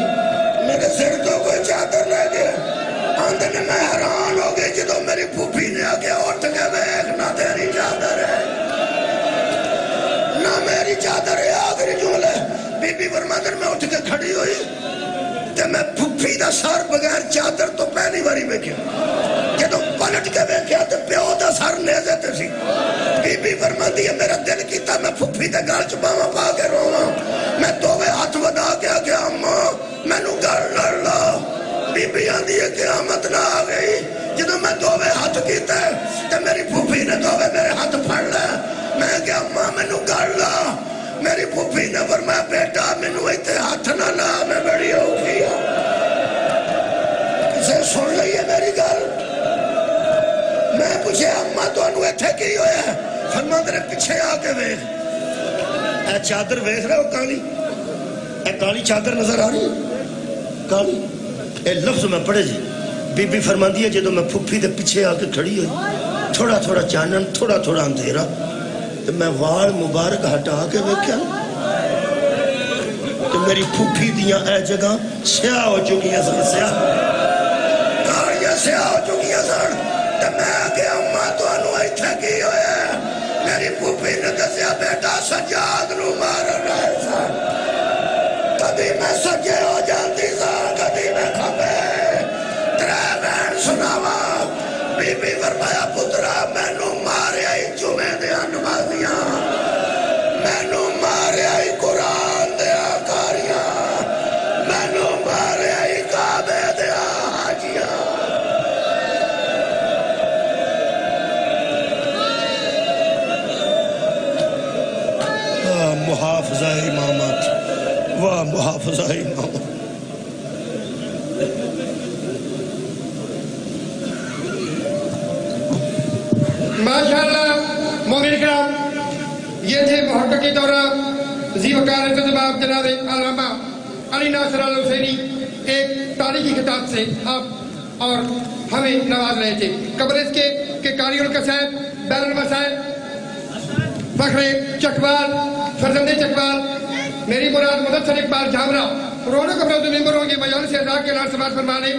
میرے سر تو کوئی چادر لے گیا آندے نے میں حیران ہو گئی جدو میری پھوپھی نے آگیا اٹھ کے بیک نہ تیری چادر ہے نہ میری چادر ہے آخری جملے بی بی فرماندے میں اٹھ کے کھڑی ہوئی تے میں پھوپھی دا سر بغیر چادر تو پہلی باری بیکھیا جدو پلٹ کے بیکھیا تے پیو دا سر نیزے تے سی بی بی فرماندی ہے میرا دل کیتا میں پھوپھی دے گال چپاواں پا کے رواں میں دوویں ہاتھ ودا کے آگیا اماں مینوں گل لڑ لا بی بی آندی ہے قیامت نہ آ گئی جدو میں دوویں ہاتھ کیتے تے میری پھوپھی نے دوویں میرے ہاتھ پھڑ لے میں کہ اماں مینوں گل لا میری پھوپھی نے فرمایا بیٹا مینوں ایتھے ہاتھ نہ لا میں بڑی اوکھی ہوں کسے سن لئیے میری گل میں پوچھے اماں تو انہوں ایتھے کی ہویا ہے فرماندے نے پیچھے آ کے ویکھ اے چادر ویکھ رہے ہو کالی اے کالی چادر نظر آ رہی کالی اے لفظ میں پڑھے جی بی بی فرماندی ہے جدو میں پھوپھی دے پیچھے آ کے کھڑی ہوئی تھوڑا تھوڑا چانن تھوڑا تھوڑا اندھیرا تو میں وال مبارک ہٹا کے ویکھیا تو میری پھوپھی دیاں اے جگہ سیاہ ہو چکی ہیں سن سیاہ کاریاں سیاہ ہو چکی ہیں سن تو میں آگے اماں تو انہوں ایتھے کی ہوئے میری پھوپھی نے دسیا بیٹا سجاد نو مار رہے سن کبھی میں سجے ہو جاتی سن کبھی میں کھبے ترے بہن سناوا بی بی فرمایا پترا مینوں ماریا ہی جمعے دیا نمازیاں مینوں ماریا ہی قرآن دیا کاریاں مینوں ماریا ہی کعبے دیا حاجیاں محافظہ امامت واہ محافظہ امامت ماشاءاللہ مومن کرام یہ تھے محققی دورہ ذی وقار انتظام جناب علامہ علی ناصر الحسینی ایک تاریخی خطاب سے آپ اور ہمیں نواز رہے تھے قبل اس کے کہ قاری القصائد بیر المسائل فخر چکوال فرزند چکوال میری مراد مدثر اقبال جھامرہ رونق افروز ممبروں کی مجالس اعزاز کے نام سماعت فرمانے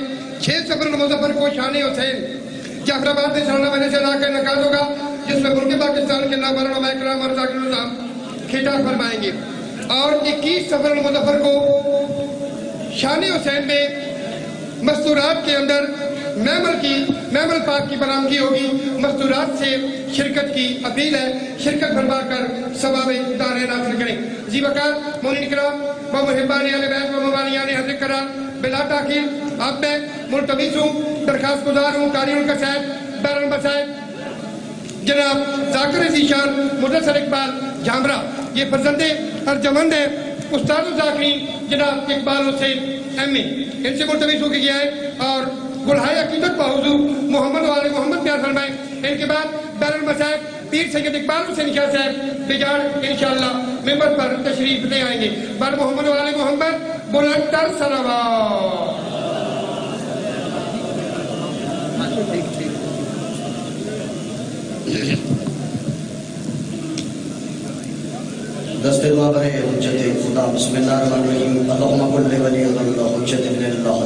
6 سفر المظفر کو شان حسین جعفر آباد میں سالانہ مہینے سے علاقہ انعقاد ہوگا جس میں ملک پاکستان کے نام علماء کرام اور ذاکر نظام خطاب فرمائیں گے اور 21 سفر المظفر کو شان حسین میں مستورات کے اندر میمل پاک کی برآمدگی ہوگی مستورات سے شرکت کی اپیل ہے شرکت فرما کر ثواب دارین حاصل کریں ذی وقار مومنین کرام و محبان اہل بیت و موالیان حضرت قرار بلا تاخیر آپ میں ملتمس ہوں درخواست گزار ہوں قاری القصائد بیر المسائل جناب ذاکر ذیشان مدثر اقبال جھامرہ یہ فرزند ارجمند ہے استاد الذاکرین جناب اقبال حسین ایم اے ان سے ملتمس ہو کے گیا ہے اور گلہائے عقیدت با حضور محمد والے محمد پیار فرمائیں ان کے بعد بیر المسائل پیر سید اقبال حسین شاہ صاحب بجاڑ انشاءاللہ ممبر پر تشریف لے آئیں گے بر محمد والے محمد بلند تر صلوات دست دعا برے حجت خدا بسم اللہ الرحمن الرحیم اللہم کل ولی اللہ حجت ابن اللہ